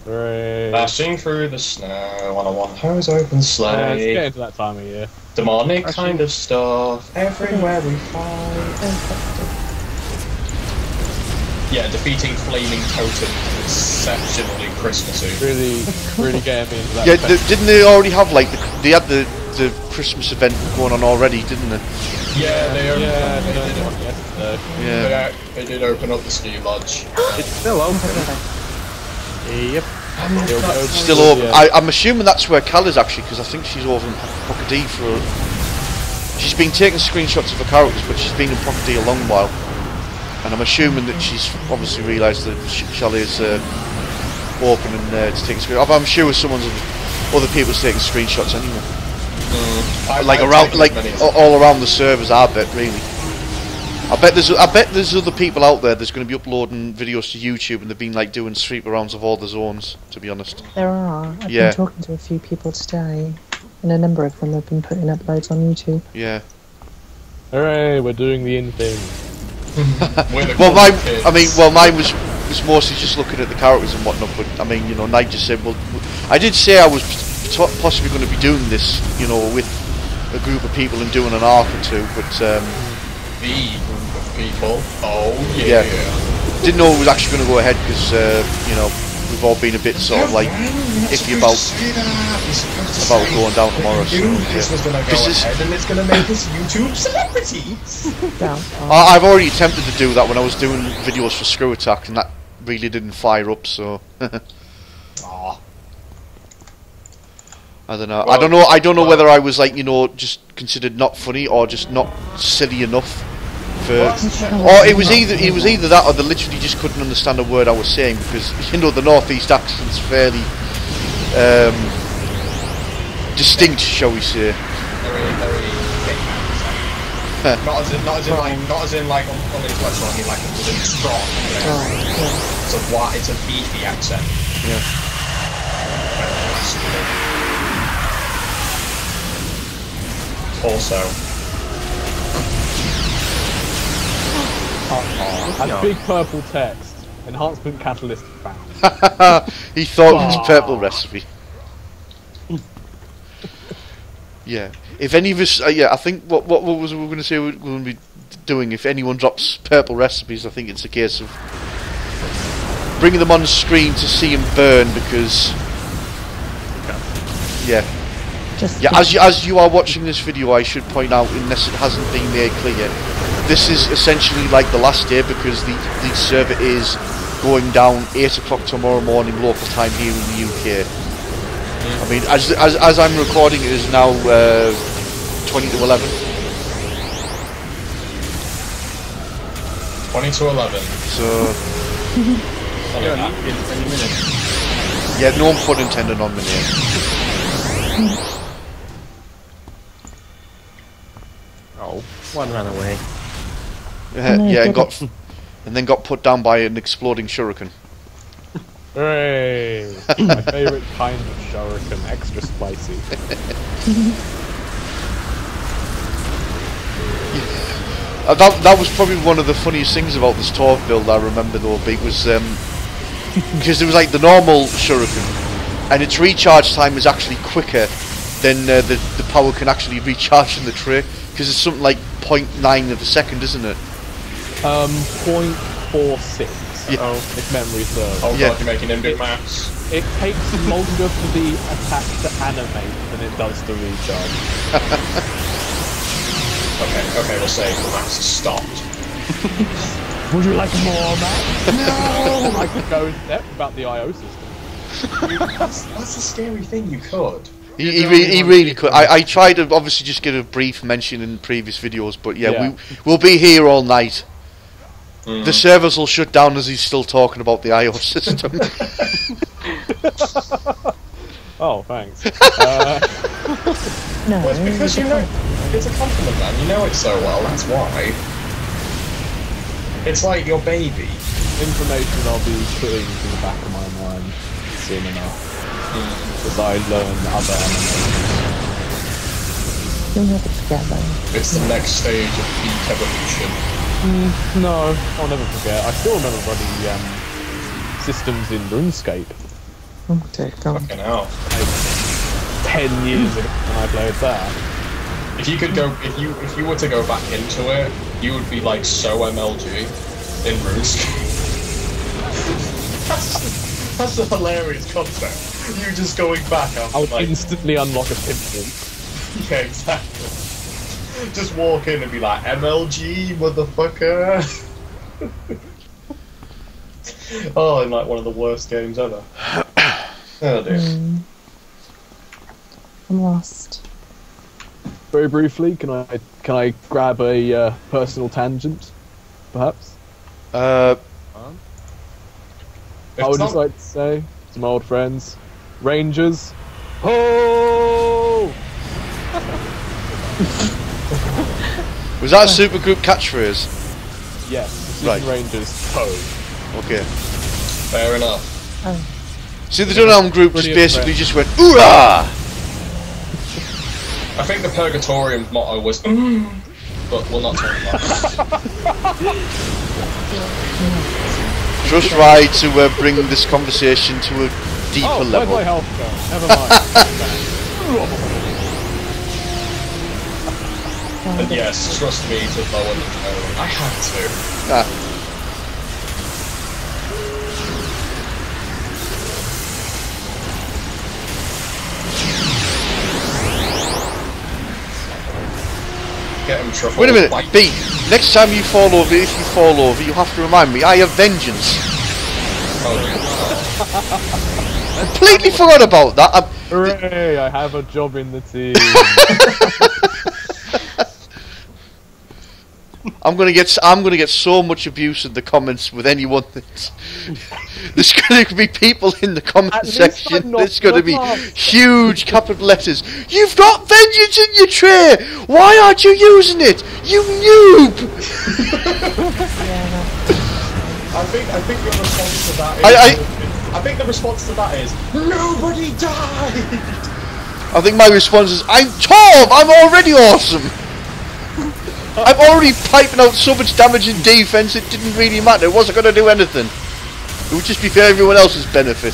Dashing through the snow on a one-hose open sleigh. It's getting to that time of year. Demonic kind of stuff everywhere we fight. Yeah, defeating flaming totems exceptionally Christmassy. Really getting me into that. Yeah, didn't they already have they had the Christmas event going on already, didn't they? Yeah, they opened Yeah. They did open up the ski lodge. It's still open. Yep. Still open. I'm assuming that's where Cal is actually, because I think she's over in Pocket D she's been taking screenshots of her characters, but she's been in Pocket D a long while. And I'm assuming that she's obviously realised that Chalet is open and to take screenshots. I'm sure other people's taking screenshots anyway. All around the servers, I bet, really. I bet there's other people out there that's going to be uploading videos to YouTube, and they've been doing sweep arounds of all the zones, to be honest. There are. I've been talking to a few people today, and a number of them have been putting uploads on YouTube. Yeah. Hooray, we're doing the in thing. Mine was mostly just looking at the characters and whatnot, but I mean, Knight just said, well, I did say I was possibly going to be doing this, with a group of people and doing an arc or two, but the group of people. Oh yeah. Didn't know it was actually going to go ahead because you know, we've all been a bit sort of like iffy about going down tomorrow. So this was going to go ahead and it's going to make us YouTube celebrities. I've already attempted to do that when I was doing videos for Screw Attack, and that really didn't fire up. So Aw. I don't know. Well, I don't know whether I was like, you know, just considered not funny or just not silly enough. Or it was either that or they literally just couldn't understand a word I was saying, because you know the northeast accent's fairly distinct, shall we say? Very not as in like unintellectual. I mean like as in strong. It's a beefy accent. Yeah. Also. And big purple text. Enhancement catalyst found. He thought it was purple recipe. Yeah. If any of us, yeah, I think what was we going to say we're going to be doing? If anyone drops purple recipes, I think it's a case of bringing them on the screen to see them burn, because yeah. As you are watching this video, I should point out, unless it hasn't been made clear, this is essentially like the last day, because the server is going down 8 o'clock tomorrow morning local time here in the UK. I mean, as I'm recording, it is now 20 to 11. 20 to 11. So yeah, in 20 minutes. Yeah, no pun intended on the name. Oh, one ran away. Yeah, and then got put down by an exploding shuriken. Hooray! My favourite kind of shuriken, extra spicy. That was probably one of the funniest things about this Torv build I remember though, big was because it was like the normal shuriken, and its recharge time is actually quicker than the power can actually recharge in the tray, because it's something like 0.9 of a second, isn't it? 0.46. Yeah. If memory serves. Oh god, you're making big maths. It takes longer for the attack to animate than it does to recharge. Okay, we'll say the maths has stopped. Would you like more maths? No! I could go in depth about the IO system. That's a scary thing, you could. He really could. I tried to obviously just get a brief mention in previous videos, but yeah. We'll be here all night. The servers will shut down as he's still talking about the IO system. Oh, thanks. No, well, it's because you know, it's a compliment, man. You know it so well, that's why. It's like your baby. Information I'll be putting to the back of my mind soon enough. As I learn other animations. You'll never forget though. It's the next stage of peak evolution. No, I'll never forget. I still remember bloody systems in RuneScape. Oh dear God. Fucking hell. Like 10 years ago when I played that. If you could go, if you were to go back into it, you would be like so MLG in RuneScape. That's a hilarious concept. You just going back after I would like, instantly unlock a pimple. yeah, exactly. Just walk in and be like, MLG, motherfucker. Oh, in like one of the worst games ever. Oh dear. I'm lost. Very briefly, can I grab a personal tangent, perhaps? I would just like to say to my old friends, Rangers, ho! Was that a supergroup catchphrase? Yes, right. Rangers, ho! Okay. Fair enough. Oh. See, the Dunham group just basically just went oorah! I think the Purgatorium's motto was but we'll not talk about that. Just right to bring this conversation to a deeper level. Where'd my health go? Never mind. And yes, trust me to lower the tone. I had to. Get him truffle. Wait a minute, B. Next time you fall over, if you fall over, you have to remind me. I have vengeance. Completely forgot about that. Hooray! I have a job in the team. I'm gonna get so much abuse in the comments with anyone that's there's gonna be people in the comment section. There's gonna be huge capital letters. You've got vengeance in your tray. Why aren't you using it? You noob. I think your response to that is. I think the response to that is nobody died. I think my response is I'm Torv. I'm already awesome. I'm already piping out so much damage and defense. It didn't really matter. It wasn't going to do anything. It would just be for everyone else's benefit.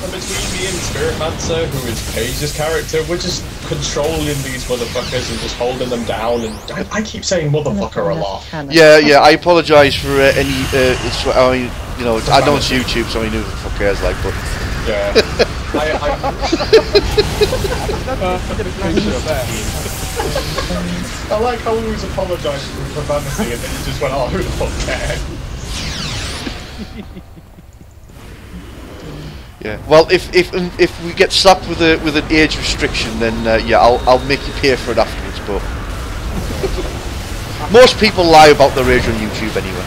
And between me and Spiritmancer, who is Paige's character, we're just controlling these motherfuckers and just holding them down. And I keep saying motherfucker a lot. Yeah. I apologise for any. I mean, you know, I don't YouTube, so I knew who the fuck cares, like, but. Yeah. I like how he was apologising for profanity and then he just went, oh, who the fuck cares? Yeah. Well, if we get slapped with an age restriction, then yeah, I'll make you pay for it afterwards. But most people lie about their age on YouTube anyway.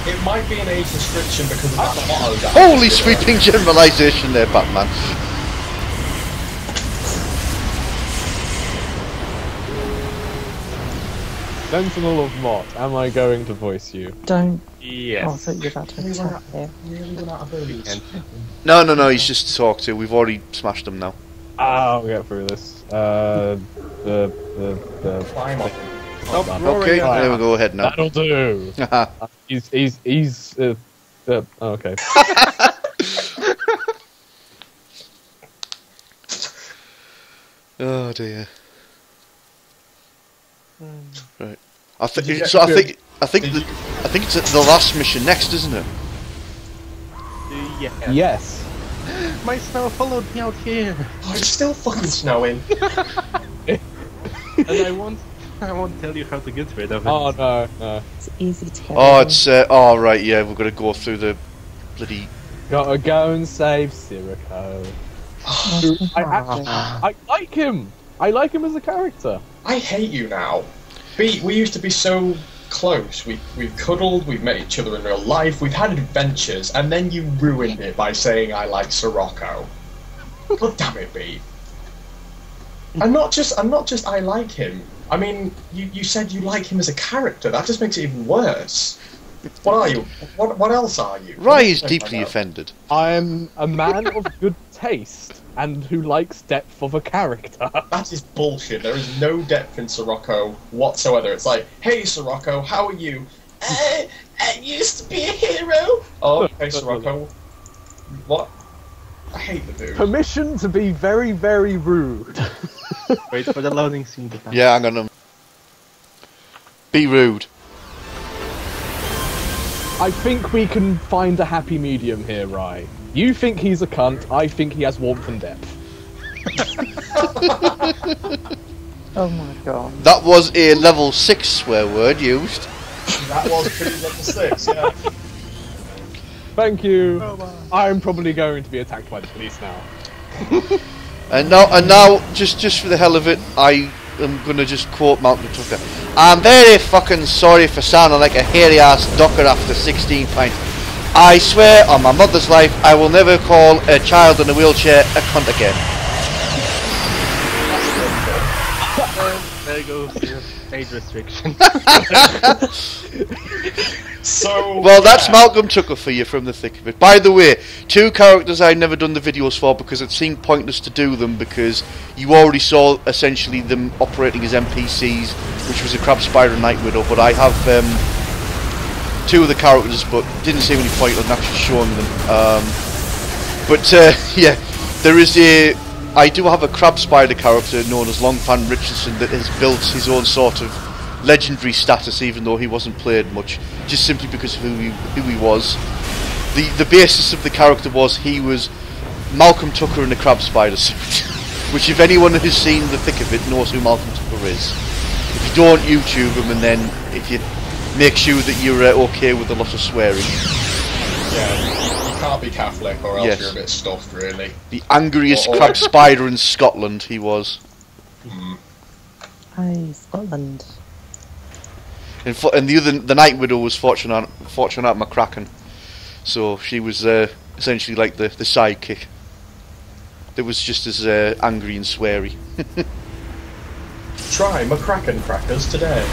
It might be an age restriction because of that motto. Holy sweeping generalisation there, Batman. Sentinel of Mott, am I going to voice you? Don't. Yes. Oh, I thought you were about to attack here. No, he's just to talk to. We've already smashed him now. I'll get through this. Climb up. Okay, there we go, ahead now. That'll do. He's okay. Oh dear. Right. I think it's the last mission next, isn't it? Yeah. Yes. My snow followed me out here. Oh, it's still fucking snowing. And I won't tell you how to get rid of it. Oh no. It's easy to get. Oh, it's oh right, yeah, we've got to go through the bloody. Gotta go and save Sirico. I like him. I like him as a character. I hate you now. We used to be so close. We've cuddled, we've met each other in real life, we've had adventures, and then you ruined it by saying I like Sirocco. God damn it, B. I'm not just I like him. I mean, you said you like him as a character. That just makes it even worse. What are you? What else are you? Rai is deeply offended. I'm a man of good taste and who likes depth of a character. That is bullshit. There is no depth in Sirocco whatsoever. It's like, hey Sirocco, how are you? I used to be a hero. Oh, okay, Sirocco. What? I hate the dude. Permission to be very, very rude. Wait for the loading scene to pass. Yeah, I'm gonna be rude. I think we can find a happy medium here, Rai. You think he's a cunt, I think he has warmth and depth. Oh my god. That was a level 6 swear word used. That was pretty level 6, yeah. Thank you. I'm probably going to be attacked by the police now. And now, just for the hell of it, I am gonna just quote Malcolm Tucker. I'm very fucking sorry for sounding like a hairy ass docker after 16 pints. I swear on my mother's life, I will never call a child in a wheelchair a cunt again. There goes your age restriction. So well, that's Malcolm Tucker for you from the thick of it. By the way, 2 characters I'd never done the videos for because it seemed pointless to do them because you already saw essentially them operating as NPCs, which was a Crab Spider and Night Widow. But I have 2 of the characters, but didn't see any point in actually showing them. But yeah, there is a I do have a crab spider character known as Longfan Richardson that has built his own sort of legendary status, even though he wasn't played much, just simply because of who he was. The basis of the character was he was Malcolm Tucker in a crab spider suit, which if anyone has seen the thick of it knows who Malcolm Tucker is. If you don't, YouTube him, and then if you make sure that you're okay with a lot of swearing. Yeah, you can't be Catholic or else you're a bit stuffed, really. The angriest crab spider in Scotland, he was. Hi, Scotland. And the Night Widow was Fortunate McCracken, so she was essentially like the sidekick. That was just as angry and sweary. Try McCracken crackers today.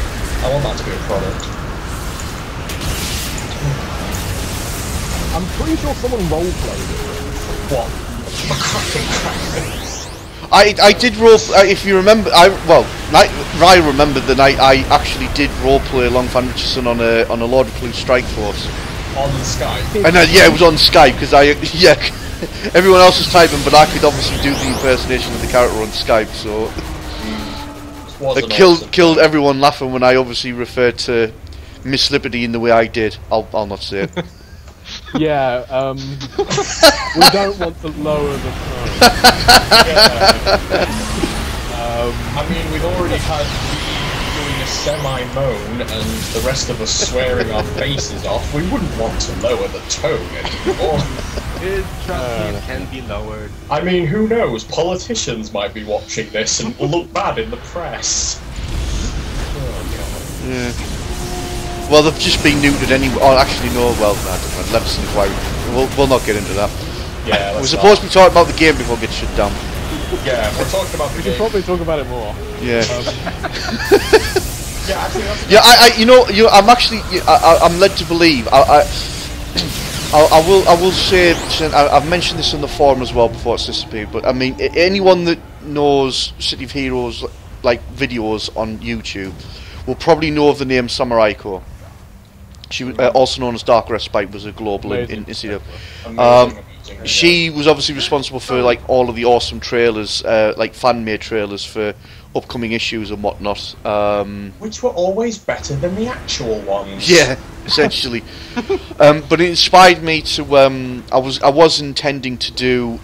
I want that to be a product. I'm pretty sure someone roleplayed it. What? McCracken crackers? I did if you remember, Ryan remembered the night I actually did roleplay Longfan Richardson on a Lord of Blue Strike Force. On Skype? And it was on Skype, because everyone else was typing, but I could obviously do the impersonation of the character on Skype, so... It killed everyone laughing when I obviously referred to Miss Liberty in the way I did. I'll not say it. Yeah, we don't want to lower the tone. I mean, we've already had doing a semi-moan and the rest of us swearing our faces off. We wouldn't want to lower the tone anymore. It can be lowered. I mean, who knows? Politicians might be watching this and will look bad in the press. Oh, God. Yeah. Well, they've just been neutered anyway. Oh, actually, no. Well, I don't know. Leveson Inquiry. We'll not get into that. Yeah, we're supposed to be talking about the game before it gets shut down. Yeah, we're talking about the game. We should probably talk about it more. Yeah. Yeah, actually, I'm led to believe. I will say. I've mentioned this on the forum as well before it's disappeared. But I mean, anyone that knows City of Heroes like videos on YouTube will probably know of the name Samaraiko. She was also known as Dark Respite, was a global in City of. She was obviously responsible for like all of the awesome trailers, like fan-made trailers for upcoming issues and whatnot. Which were always better than the actual ones. Yeah, essentially. But it inspired me to. I was intending to do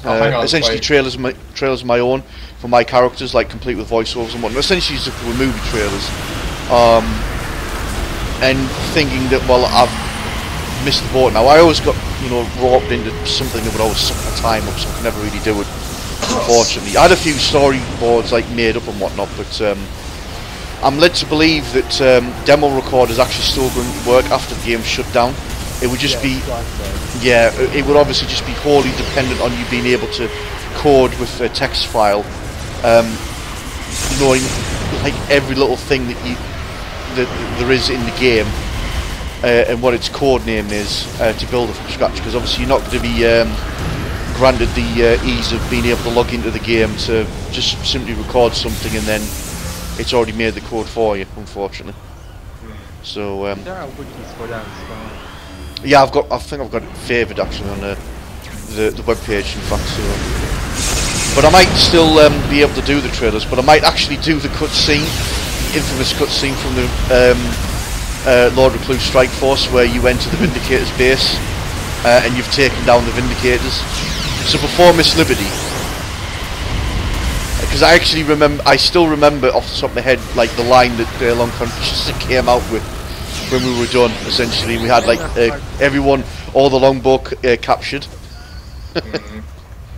essentially trailers of my own for my characters, like complete with voiceovers and whatnot. Essentially, just for movie trailers. And thinking that I've missed the boat now. I always got roped into something that would always suck my time up, so I could never really do it. Unfortunately, I had a few storyboards like made up and whatnot, but I'm led to believe that demo record is actually still going to work after the game shut down. It would just be, it would obviously just be wholly dependent on you being able to code with a text file, knowing like every little thing that there is in the game. And what its code name is to build it from scratch, because obviously you're not going to be granted the ease of being able to log into the game to just simply record something and then it's already made the code for you, unfortunately. So there are wikis for that as well. Yeah, I think I've got it favoured actually on the web page, in fact. So, but I might still be able to do the trailers, but I might actually do the cutscene, infamous cutscene from the Lord of Blue Strike Force, where you enter the Vindicators base and you've taken down the Vindicators. So before Miss Liberty, because I still remember off the top of my head like the line that Longfan Richardson came out with when we were done. Essentially, we had like everyone, all the longbow captured.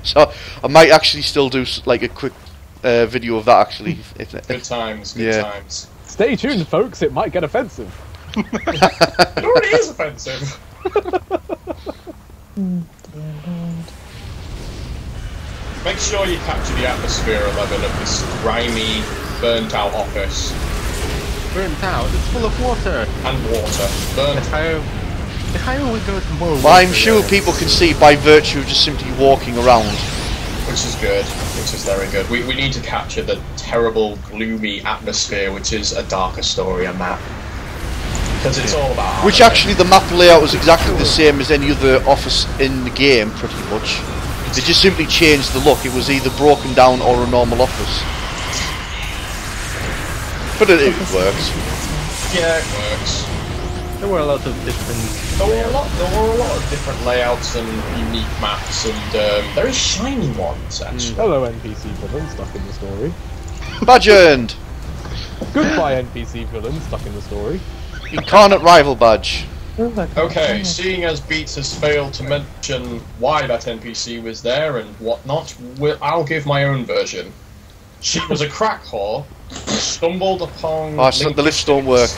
So I might actually still do like a quick video of that actually. Good times, good times. Stay tuned, folks. It might get offensive. It already is offensive. Make sure you capture the atmosphere 11 of this grimy, burnt out office. Burnt out? It's full of water. And water. Burnt out. The higher we go, the more water. Well, I'm sure people can see by virtue of just simply walking around. Which is good. Which is very good. We need to capture the terrible, gloomy atmosphere, which is a Dark Astoria map. Because it's all about... Which actually the map layout was exactly the same as any other office in the game, pretty much. They just simply changed the look. It was either broken down or a normal office. But it works. Yeah, it works. There were a lot of different. There were a lot of different layouts and unique maps, and very shiny ones actually. Hello, NPC villain stuck in the story. Badge earned. Goodbye, NPC villain stuck in the story. Incarnate rival badge. Okay, seeing as Beats has failed to mention why that NPC was there and whatnot, I'll give my own version. She was a crack whore, stumbled upon... Oh, the lifts don't work.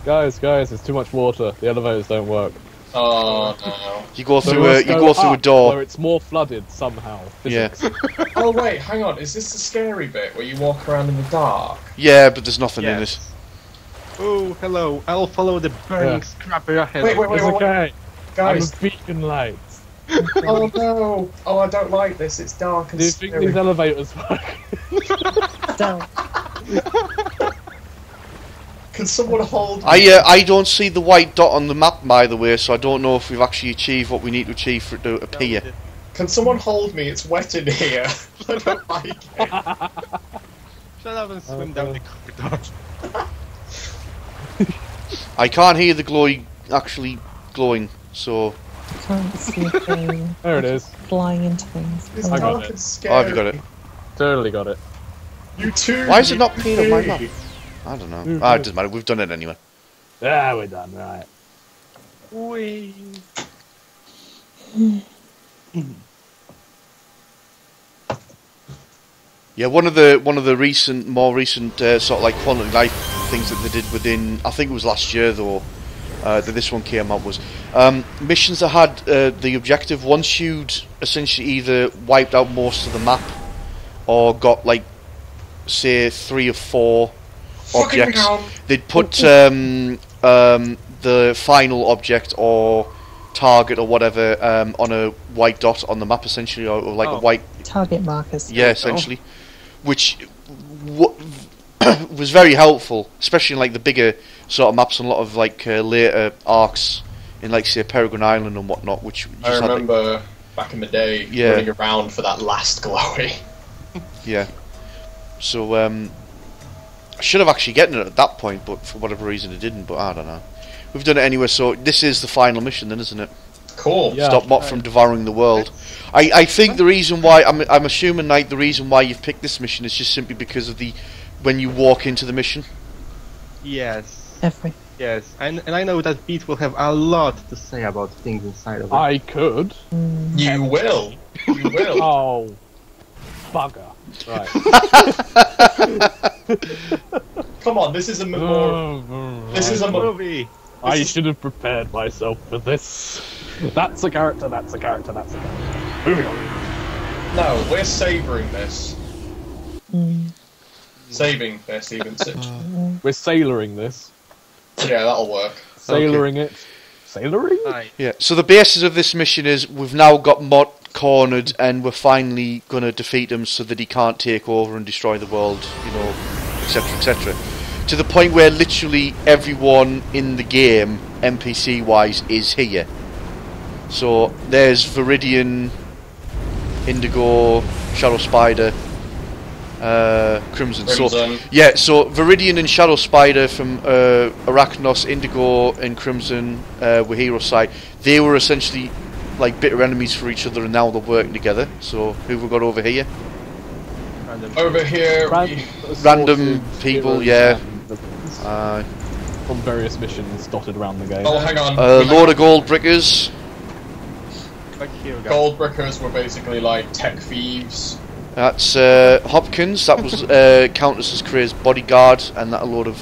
Guys, there's too much water. The elevators don't work. Oh, no. You go through a door. Where it's more flooded somehow. Physics. Yeah. Oh, wait, hang on. Is this the scary bit where you walk around in the dark? Yeah, but there's nothing in it. Oh, hello. I'll follow the burning scrapper ahead. Wait. It's okay. Guys. I'm a beacon light. Oh, no. Oh, I don't like this. It's dark and Do you scary. think these elevators work? Don't. Can someone hold me? I don't see the white dot on the map, by the way, so I don't know if we've actually achieved what we need to achieve for it to appear. Can someone hold me? It's wet in here. I don't like it. Shut up and swim down the corridor. I can't hear the glowing actually glowing, so... Can't see a thing. There it is. Flying into things. It's I got dark it. and scary. Oh, have you got it? Totally got it. You too. Why is it not appearing on my map? I don't know. Ah, it doesn't matter, we've done it anyway. Ah, we're done, right. Whee. Yeah, one of the more recent sort of like quality of life things that they did within, I think it was last year though, that this one came up was missions that had the objective once you'd essentially either wiped out most of the map or got like say 3 or 4 objects, they'd put the final object or target or whatever on a white dot on the map essentially, or like a white target markers. Yeah, essentially, which was very helpful, especially in like the bigger sort of maps and a lot of like later arcs in like say Peregrine Island and whatnot. Which just I remember back in the day running around for that last glowy. Yeah. So I should have actually gotten it at that point, but for whatever reason it didn't. But I don't know. We've done it anyway, so this is the final mission, then, isn't it? Cool. Yeah. Stop Mott from devouring the world. I think the reason why I'm assuming like the reason why you've picked this mission is just simply because of the when you walk into the mission. Yes. Yes, and I know that Beat will have a lot to say about things inside of it. I could. You will. You will. Oh, bugger. Right. Come on, this is a memorial. This is a movie. I should have prepared myself for this. That's a character, that's a character, that's a character. Moving on. No, we're savouring this. Saving this, even. We're sailoring this. Yeah, that'll work. Sailoring it. Sailoring? Yeah. So the basis of this mission is we've now got Mott cornered, and we're finally going to defeat him so that he can't take over and destroy the world, you know, etc., etc. To the point where literally everyone in the game, NPC-wise, is here. So there's Viridian, Indigo, Shadow Spider, Crimson. So yeah, so Viridian and Shadow Spider from Arachnos, Indigo and Crimson were hero side. They were essentially like bitter enemies for each other, and now they're working together. So who have we got over here? Over here, random people, yeah. From various missions dotted around the game. Oh, hang on. Lord of Goldbrickers. Goldbrickers were basically like tech thieves. That's Hopkins. That was Countess's Kra's bodyguard, and that a load of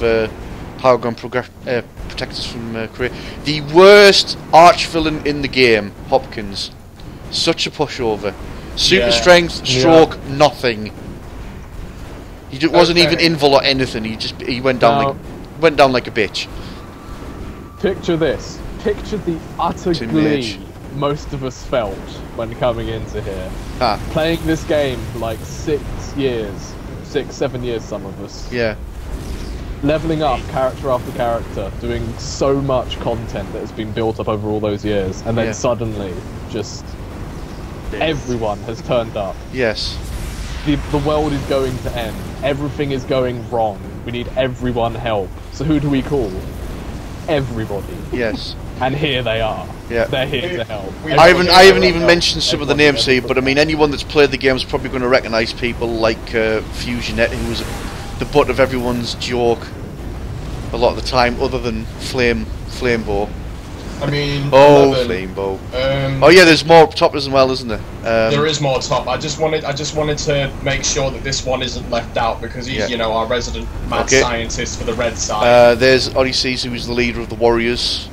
Paragon protectors from Kra. The worst arch-villain in the game, Hopkins. Such a pushover. Super strength, stroke, nothing. He wasn't even invul or anything. He went down like a bitch. Picture this. Picture the utter glee most of us felt when coming into here. Playing this game for like 6 years, 7 years, some of us. Yeah. Leveling up character after character, doing so much content that has been built up over all those years, and then suddenly just Everyone has turned up. Yes. The world is going to end. Everything is going wrong. We need everyone help. So who do we call? Everybody. Yes. And here they are. Yeah. They're here to help. I haven't even mentioned some of the names here, but I mean anyone that's played the game is probably going to recognise people like Fusionette, who was the butt of everyone's joke a lot of the time, other than Flamebow. I mean, Flamebow. Oh yeah, there's more up top as well, isn't there? There is more top. I just wanted to make sure that this one isn't left out because he's, you know, our resident mad scientist for the red side. There's Odysseus, who was the leader of the Warriors.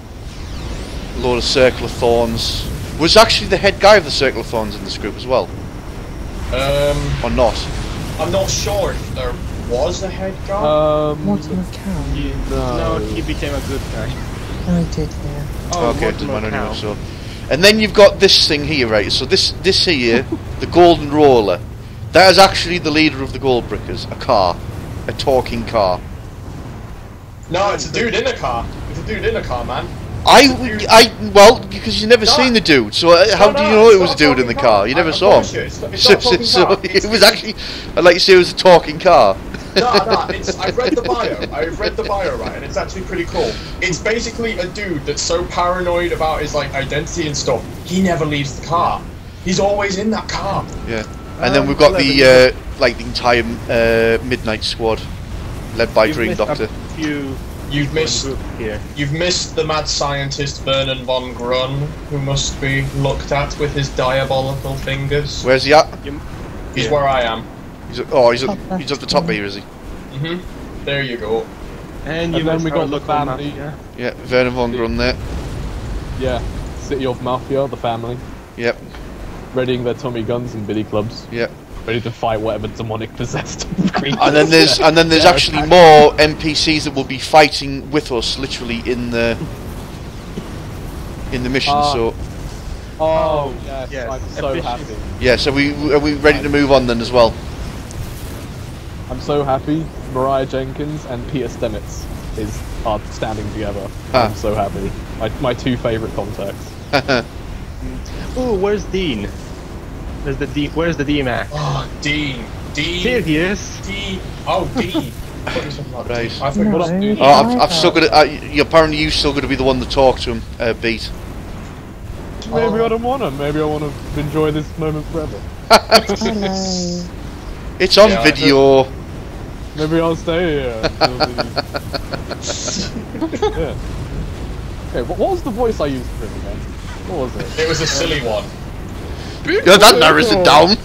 Lord of Circle of Thorns. Was actually the head guy of the Circle of Thorns in this group as well? Or not? I'm not sure if there was a head guy. Mortimer Cow. No, he became a good guy. Oh, he did, yeah. Okay, it doesn't matter anyway, so. And then you've got this thing here, right? So this here, the Golden Roller, that is actually the leader of the Goldbrickers. A car, a talking car. No, it's a dude in a car. It's a dude in a car, man. Well, because you've never seen the dude, so how do you know it was a dude in the car? You never saw him. It's It was actually, I'd like to say it was a talking car. I've read the bio, right, and it's actually pretty cool. It's basically a dude that's so paranoid about his like identity and stuff, he never leaves the car. He's always in that car. Yeah. And then we've got the like the entire Midnight Squad, led by Dream Doctor. You've missed the mad scientist Vernon von Grun, who must be looked at with his diabolical fingers. Where's he at? He's where I am. He's at the top here, is he? There you go. And then we got the family. Yeah, Vernon von Grun there. Yeah, City of Mafia, the family. Yep. Readying their Tommy guns and billy clubs. Yep. Ready to fight whatever demonic possessed creatures. And then there's actually more NPCs that will be fighting with us, literally in the mission. Oh yes, I'm so happy. Yeah, so are we ready to move on then as well? I'm so happy. Mariah Jenkins and Peter Stamets are standing together. I'm so happy. My two favourite contacts. Oh, where's Dean? Where's the D-Mac? Oh, Dean. Here he is. Dean. Right. I've still got to. Apparently, you've still got to be the one to talk to him, Beat. Maybe I don't want to. Maybe I want to enjoy this moment forever. It's on video. Maybe I'll stay here. Yeah. Okay, what was the voice I used for him again? What was it? It was a silly one. Yeah, that narrows it down.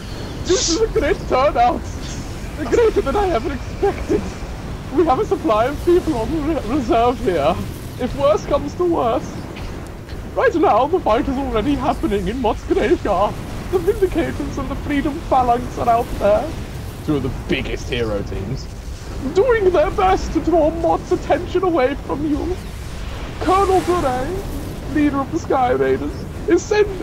This is a great turnout. Greater than I ever expected. We have a supply of people on reserve here. If worse comes to worse. Right now, the fight is already happening in Mott's graveyard. The Vindicators and the Freedom Phalanx are out there. Two of the biggest hero teams. Doing their best to draw Mott's attention away from you. Colonel Duray, leader of the Sky Raiders, is sending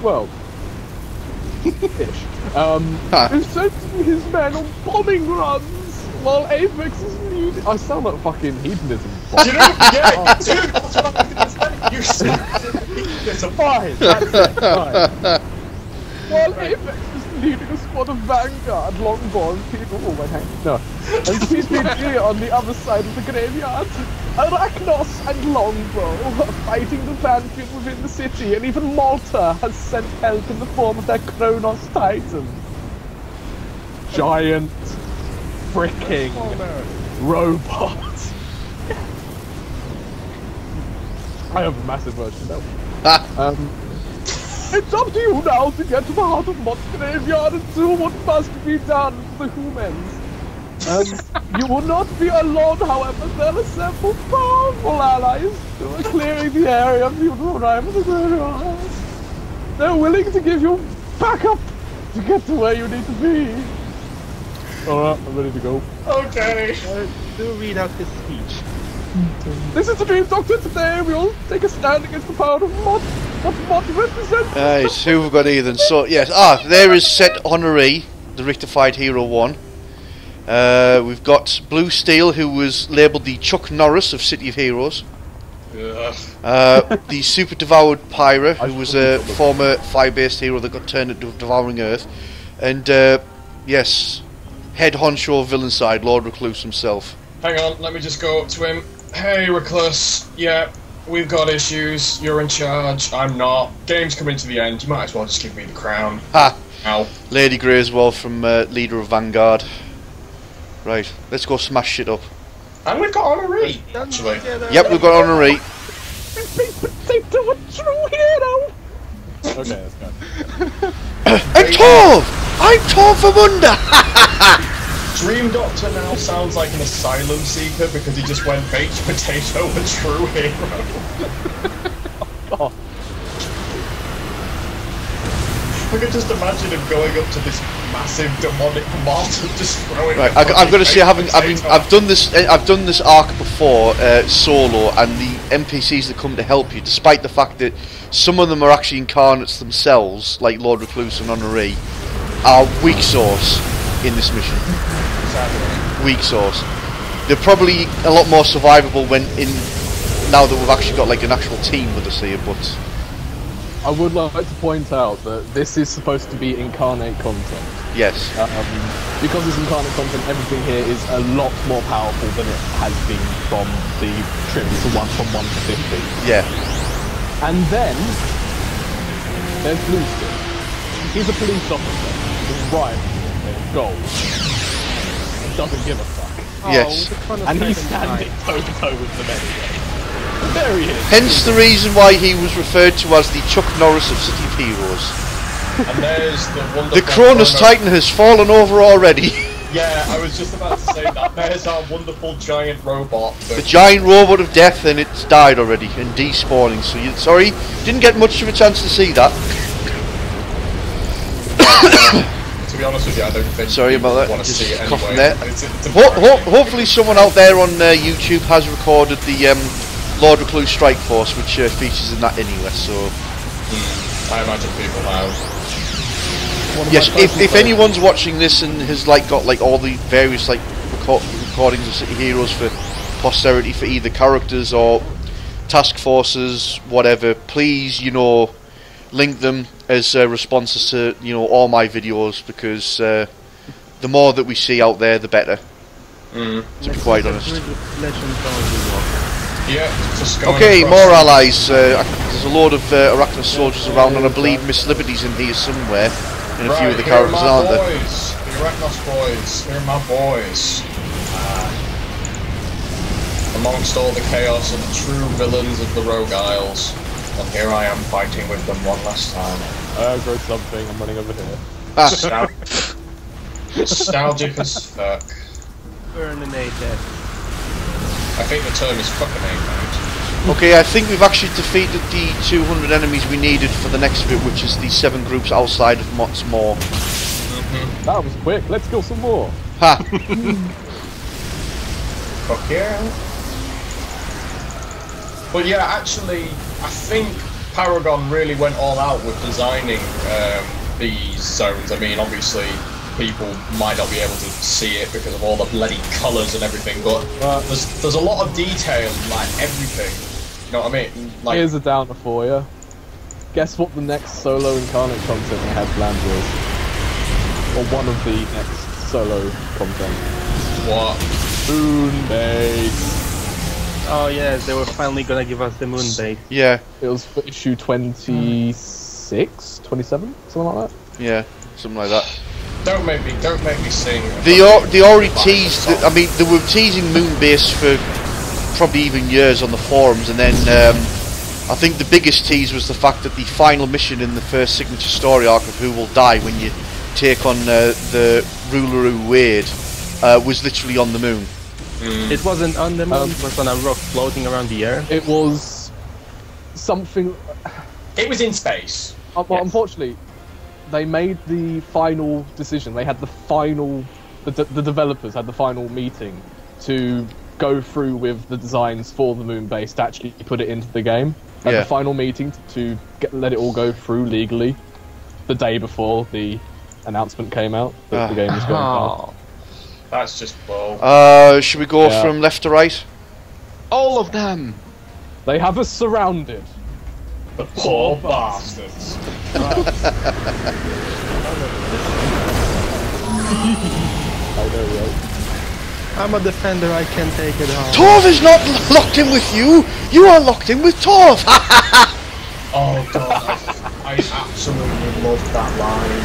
his men on bombing runs while Apex is leading. I sound like fucking hedonism. Do you know? Yeah, dude, that's what I'm going to say. You sound hedonism. Fine, that's it, fine. While Apex is leading a squad of Vanguard, Longbow, people. Oh, my hand. No. And CPG on the other side of the graveyard. Arachnos and Longbow are fighting the Vanguard within the city, and even Malta has sent help in the form of their Kronos Titan. Giant freaking robot. I have a massive version though. It's up to you now to get to the heart of Mott's graveyard and do what must be done for the humans. You will not be alone, however. They'll assemble powerful allies who are clearing the area for you to arrive at the graveyard. They're willing to give you backup to get to where you need to be. Alright, I'm ready to go. Okay. Do read out his speech. This is the Dream Doctor. Today we'll take a stand against the power of Mott. What Mott represents. Nice, who have we got here then? So, yes, there is Set Honoree, the Rectified Hero 1. We've got Blue Steel, who was labelled the Chuck Norris of City of Heroes. The super devoured Pyra, who was a former fire-based hero that got turned into devouring earth, and yes, head honcho villain side, Lord Recluse himself. Hang on, let me just go up to him. Hey, Recluse. Yeah, we've got issues. You're in charge. I'm not. Game's coming to the end. You might as well just give me the crown. Ha! Ow. Lady Greyswell from leader of Vanguard. Right, let's go smash shit up. And we've got honorary, actually. Yep, we've got honorary. Okay, let's go. I'm Torv! I'm Torv Vermundr! Dream Doctor now sounds like an asylum seeker because he just went baked potato, a true hero. Oh. I could just imagine him going up to this massive demonic mob and just throwing. Right, I've got to say, I've done this arc before solo, and the NPCs that come to help you, despite the fact that some of them are actually incarnates themselves, like Lord Recluse and Honoree, are weak sauce in this mission. Weak sauce. They're probably a lot more survivable now that we've actually got like an actual team with us here, but. I would like to point out that this is supposed to be incarnate content. Yes. Because it's incarnate content, everything here is a lot more powerful than it has been from the trim to 1 from 1 to 50. Yeah. And then there's Blueskin. He's a police officer with rifle and gold. Doesn't give a fuck. Yes. And he's standing toe to toe with the men. There he is. Hence the reason why he was referred to as the Chuck Norris of City of Heroes. And there's the wonderful... The Cronus Titan has fallen over already. Yeah, I was just about to say that. There's our wonderful giant robot. The giant robot of death, and it's died already and despawning. So sorry, didn't get much of a chance to see that. To be honest with you, I don't think sorry about that. Want to just see it coughing anyway. there. Hopefully someone out there on YouTube has recorded the Lord Recluse Strike Force, which features in that anyway. So I imagine people have. Yes, if anyone's watching this and has got all the various recordings of City Heroes for posterity for either characters or task forces, whatever, please link them as responses to all my videos, because the more that we see out there, the better. To be quite honest. Yeah. Okay, more allies. There's a load of Arachnus soldiers around, and I believe Miss Liberty's in here somewhere. And a few of the characters, aren't there? The Arachnos boys, here are my boys. Amongst all the chaos and the true villains of the Rogue Isles. And here I am fighting with them one last time. I wrote something, I'm running over here. Nostalgic as fuck. Burninated. I think the term is fucking Okay, I think we've actually defeated the 200 enemies we needed for the next bit, which is the 7 groups outside of Mott's Maw. That was quick, let's kill some more. Ha! Fuck yeah. But yeah, actually, I think Paragon really went all out with designing these zones. I mean, obviously, people might not be able to see it because of all the bloody colours and everything, but there's a lot of detail in everything. You know what I mean? Here's a downer for you. Guess what the next solo incarnate content they have planned was? Or one of the next solo content. What? Moon base. Oh yeah, they were finally gonna give us the moon base. Yeah. It was for issue 26, 27, something like that. Yeah, something like that. Don't make me sing. They already teased. I mean, they were teasing Moonbase for probably even years on the forums, and then I think the biggest tease was the fact that the final mission in the first signature story arc of Who Will Die when you take on the Ruleroo Wade was literally on the moon. It wasn't on the moon. It was on a rock floating around the air. It was something. It was in space. Well, yes. Unfortunately, they made the final decision. They had the final. The developers had the final meeting to go through with the designs for the moon base to actually put it into the game. At the final meeting to let it all go through legally. The day before the announcement came out that the game was going out. That's just bull. Should we go from left to right? All of them. They have us surrounded. The poor bastards. I know, right? I'm a defender, I can take it on. Torv is not locked in with you! You are locked in with Torv! Oh god, I absolutely loved that line.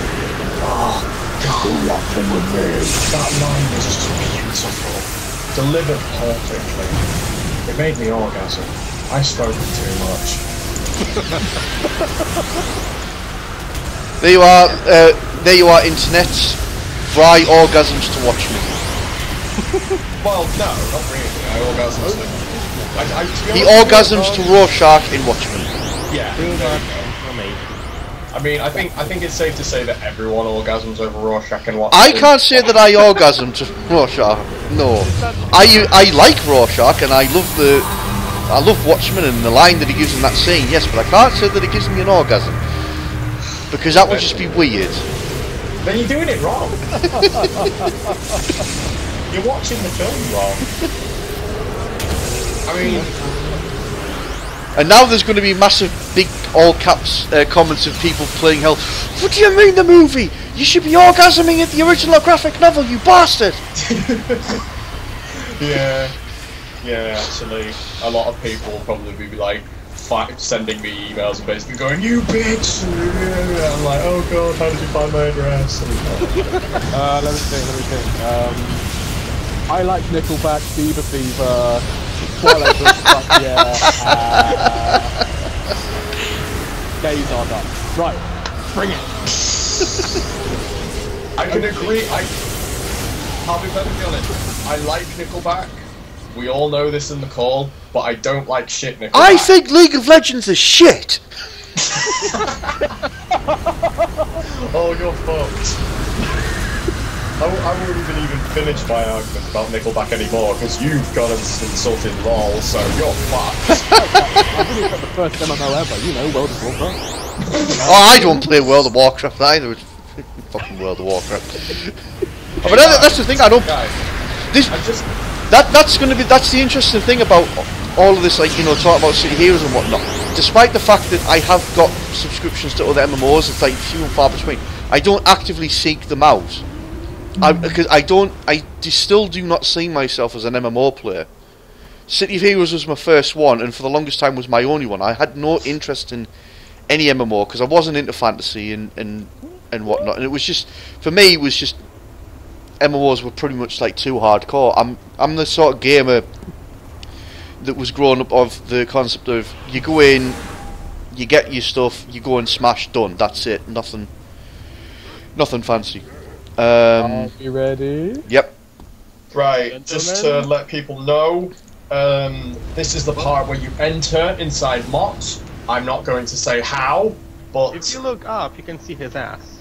Oh god, locked in with me. That line was just beautiful. Delivered perfectly. It made me orgasm. I spoke too much. There you are, internet. Fry orgasms to watch me. Well, no, not really. I orgasms. He orgasms to Rorschach in Watchmen. Yeah. I mean, I think it's safe to say that everyone orgasms over Rorschach and Watchmen. I can't say that I orgasm to Rorschach. No, I like Rorschach and I love Watchmen and the line that he gives in that scene. Yes, but I can't say that it gives me an orgasm because that would just be weird. Then you're doing it wrong. You're watching the film wrong. I mean... And now there's going to be massive, big, all caps comments of people playing hell. What do you mean the movie? You should be orgasming at the original graphic novel, you bastard! Yeah, actually, a lot of people will probably be like sending me emails and basically going, "You bitch!" I'm like, "Oh god, how did you find my address?" Let me think. I like Nickelback, Fever, Twilight Fuck yeah. Days are done. Right, bring it. I can agree. I'll be perfectly honest. I like Nickelback. We all know this in the call, but I don't like shit Nickelback. I think League of Legends is shit! Oh, you're fucked. I wouldn't even finish my argument about Nickelback anymore, because you've gone and insulted LOL, so you're fucked. I think it's the first MMO ever, you know, World of Warcraft. Oh, I don't play World of Warcraft either. It's fucking World of Warcraft. But that's the thing, I don't... That's the interesting thing about all of this, like, you know, talk about City Heroes and whatnot. Despite the fact that I have got subscriptions to other MMOs, it's like few and far between. I don't actively seek them out. Because I still do not see myself as an MMO player. City of Heroes was my first one, and for the longest time was my only one. I had no interest in any MMO because I wasn't into fantasy and whatnot. And it was just, for me, it was just MMOs were pretty much like too hardcore. I'm the sort of gamer that was growing up of the concept of you go in, you get your stuff, you go and smash, done. That's it. Nothing fancy. Are you ready? Yep. Right, just to let people know, this is the part where you enter inside Mott. I'm not going to say how, but... If you look up, you can see his ass.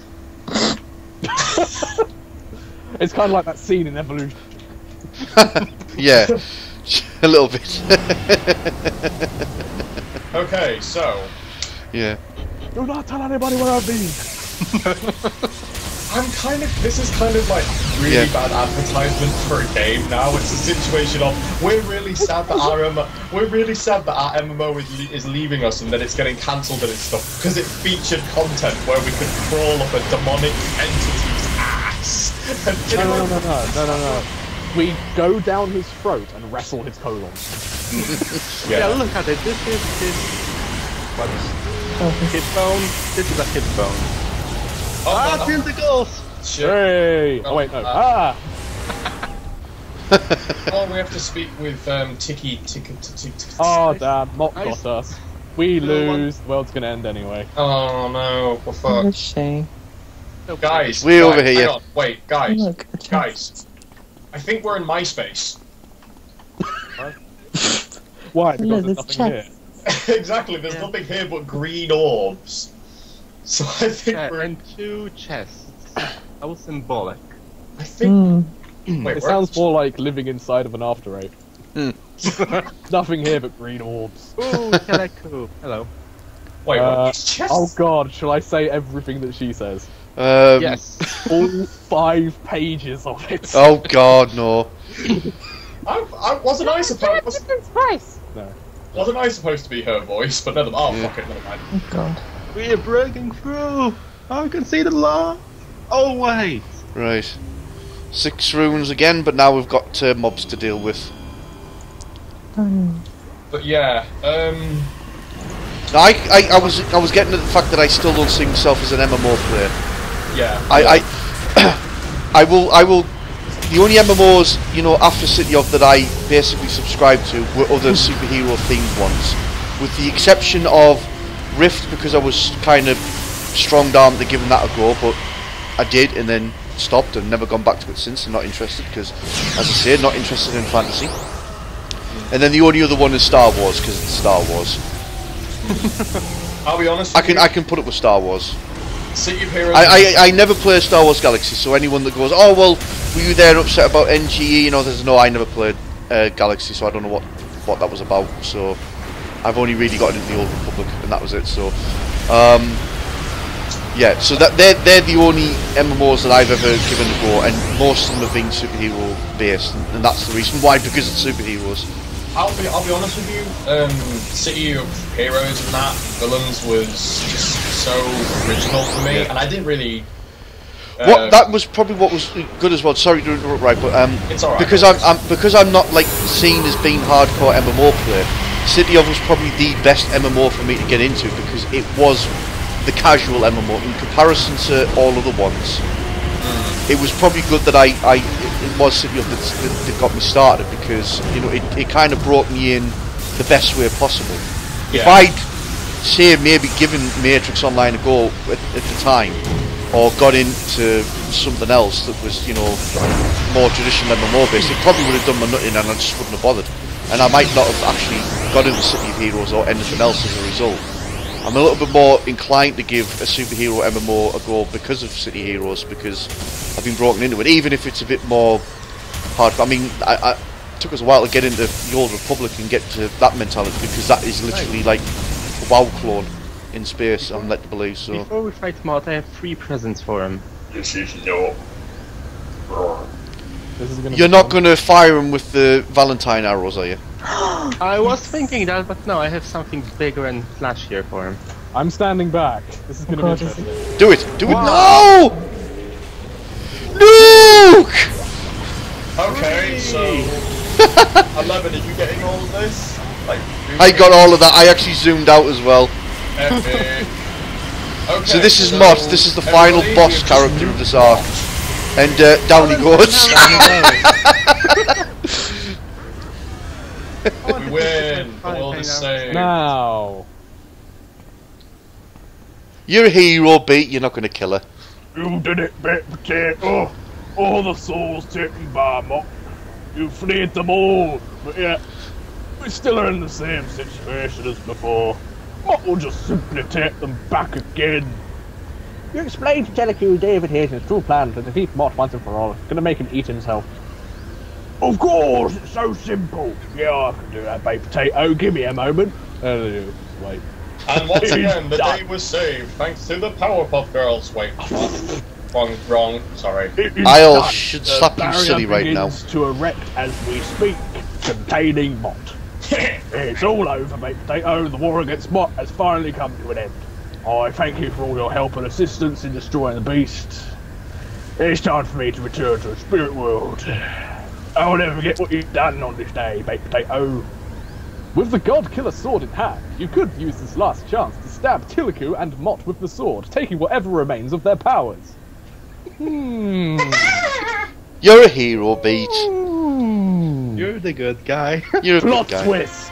It's kind of like that scene in Evolution. Yeah, a little bit. Okay, so... Yeah. Do not tell anybody where I've been! This is kind of like really bad advertisement for a game now. It's a situation of we're really sad that our MMO is leaving us and that it's getting cancelled and stuff because it featured content where we could crawl up a demonic entity's ass. No. We go down his throat and wrestle his colon. Yeah, look at it. This is his hip bone. This is a hip bone. Tentacles! Hey! Oh wait, no. Oh, we have to speak with Tiki. Oh damn, Mott got us. We lose. The world's gonna end anyway. Oh no, we're fucked. What a shame. Guys, we're over here. Hang on. Wait, guys. Look, Guys. I think we're in MySpace. Why? Because No, there's there's nothing here. Exactly, there's nothing here but green orbs. So I think we're... And two chests. How symbolic. I think... Wait, it sounds more like living inside of an After Eight. Nothing here but green orbs. Ooh, hello. Wait, what? Chests? Oh god, shall I say everything that she says? Yes. All 5 pages of it. Oh god, no. Wasn't I supposed... No. Wasn't I supposed to be her voice? But never. Oh, fuck it, never mind. Oh god. We are breaking through. I can see the law. Oh wait. Right. 6 runes again, but now we've got mobs to deal with. But yeah, I was getting at the fact that I still don't see myself as an MMO player. yeah. I will. The only MMOs, you know, after City of that I basically subscribed to were other superhero themed ones, with the exception of Rift, because I was kind of strong-armed to giving that a go, but I did and then stopped and never gone back to it since. I'm not interested because, as I said, not interested in fantasy. And then the only other one is Star Wars because it's Star Wars. I'll be honest. I can put up with Star Wars. City of Heroes. I never play Star Wars Galaxy, so anyone that goes, oh well, were you there upset about NGE? You know, there's no. I never played Galaxy, so I don't know what that was about. So I've only really gotten into the Old Republic, and that was it. So yeah, so that they're the only MMOs that I've ever given a go, and most of them have been superhero based, and that's the reason why, because it's superheroes. I'll be honest with you. City of Heroes and that Villains was just so original for me, and I didn't really. That was probably what was good as well. Sorry to interrupt, right, but it's alright. because I'm not like seen as being hardcore MMO player. City of was probably the best MMO for me to get into because it was the casual MMO in comparison to all other ones. It was probably good that it was City of that got me started because, you know, it kind of brought me in the best way possible. Yeah. If I'd say maybe given Matrix Online a go at the time, or got into something else that was, you know, more traditional MMO based, it probably would have done my nutting and I just wouldn't have bothered. And I might not have actually got into City of Heroes or anything else as a result. I'm a little bit more inclined to give a superhero MMO a go because of City Heroes, because I've been broken into it, even if it's a bit more hard. I mean, it took us a while to get into the Old Republic and get to that mentality, because that is literally like a WoW clone in space, I'm led to believe. So before we fight Mod, I have 3 presents for him. This is no. you're not going to fire him with the Valentine arrows, are you? I was thinking that, but no, I have something bigger and flashier for him. I'm standing back. This is going to be interesting. Do it! Do it! No! Luke! Okay, so 11. Are you getting all of this? Like, I got all of that. I actually zoomed out as well. Epic. Okay, So this is Mott. This is the final boss character of this arc. And down he goes. We win. The world is saved. Now. You're a hero, Beat. You're not going to kill her. You did it, Baked Potato. All the souls taken by Mott. You freed them all. But yet, we still are in the same situation as before. Mott will just simply take them back again. You explained to Jellicoe David Hayes' true plan to defeat Mott once and for all. It's gonna make him eat himself. Of course, it's so simple. Yeah, I can do that, Baked Potato. Give me a moment. Wait. And once again, the day was saved thanks to the Powerpuff Girls. Wait, what? Wrong. Sorry. I should slap you silly right now. To erect as we speak, containing Mott. It's all over, Baked Potato. The war against Mott has finally come to an end. I thank you for all your help and assistance in destroying the beast. It's time for me to return to the spirit world. I'll never forget what you've done on this day, Baked Potato. With the God Killer sword in hand, you could use this last chance to stab Jellicoe and Mott with the sword, taking whatever remains of their powers. You're a hero, Beat. You're the good guy. You're a Plot good guy. twist.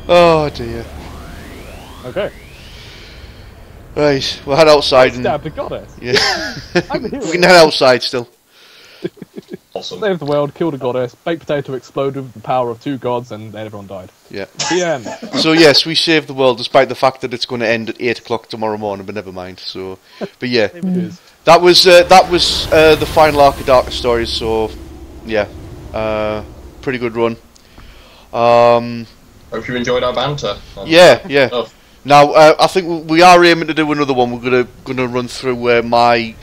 Oh dear. Okay. Right, we'll head outside and Stab the goddess. yeah. I'm the hero. We can head outside still. Awesome. Saved the world, killed a goddess, Baked Potato exploded with the power of 2 gods, and then everyone died. Yeah. The end. So yes, we saved the world despite the fact that it's going to end at 8 o'clock tomorrow morning. But never mind. So, but yeah, It is. that was the final arc of Dark Astoria. So, yeah, pretty good run. Hope you enjoyed our banter. Yeah. Now, I think we are aiming to do another one. We're gonna run through my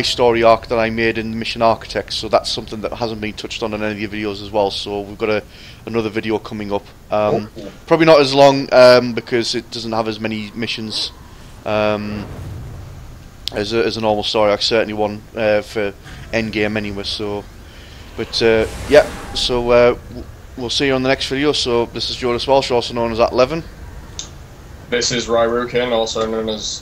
story arc that I made in Mission Architects. So that's something that hasn't been touched on in any of the videos as well. So we've got another video coming up. Probably not as long because it doesn't have as many missions as a normal story arc. Certainly one for endgame anyway. So, but yeah. So we'll see you on the next video. So this is Jonas Welsh, also known as @Levin. This is Ryrukin, also known as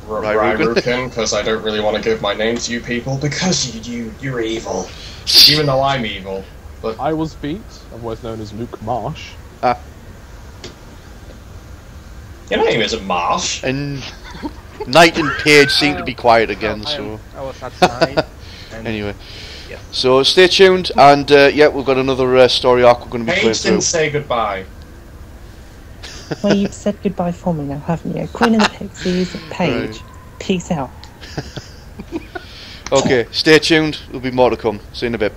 Ryrukin, because I don't really want to give my name to you people, because you're evil. Even though I'm evil. But I was Beat, otherwise known as Luke Marsh. Your name isn't Marsh. And Knight and Page seem to be quiet again, so... I was outside. Anyway. Yeah. So stay tuned, and yeah, we've got another story arc we're going to be playing Page through. didn't say goodbye. Well, you've said goodbye for me now, haven't you? Queen of the Pixies, Paige. Right. Peace out. Okay, stay tuned. There'll be more to come. See you in a bit.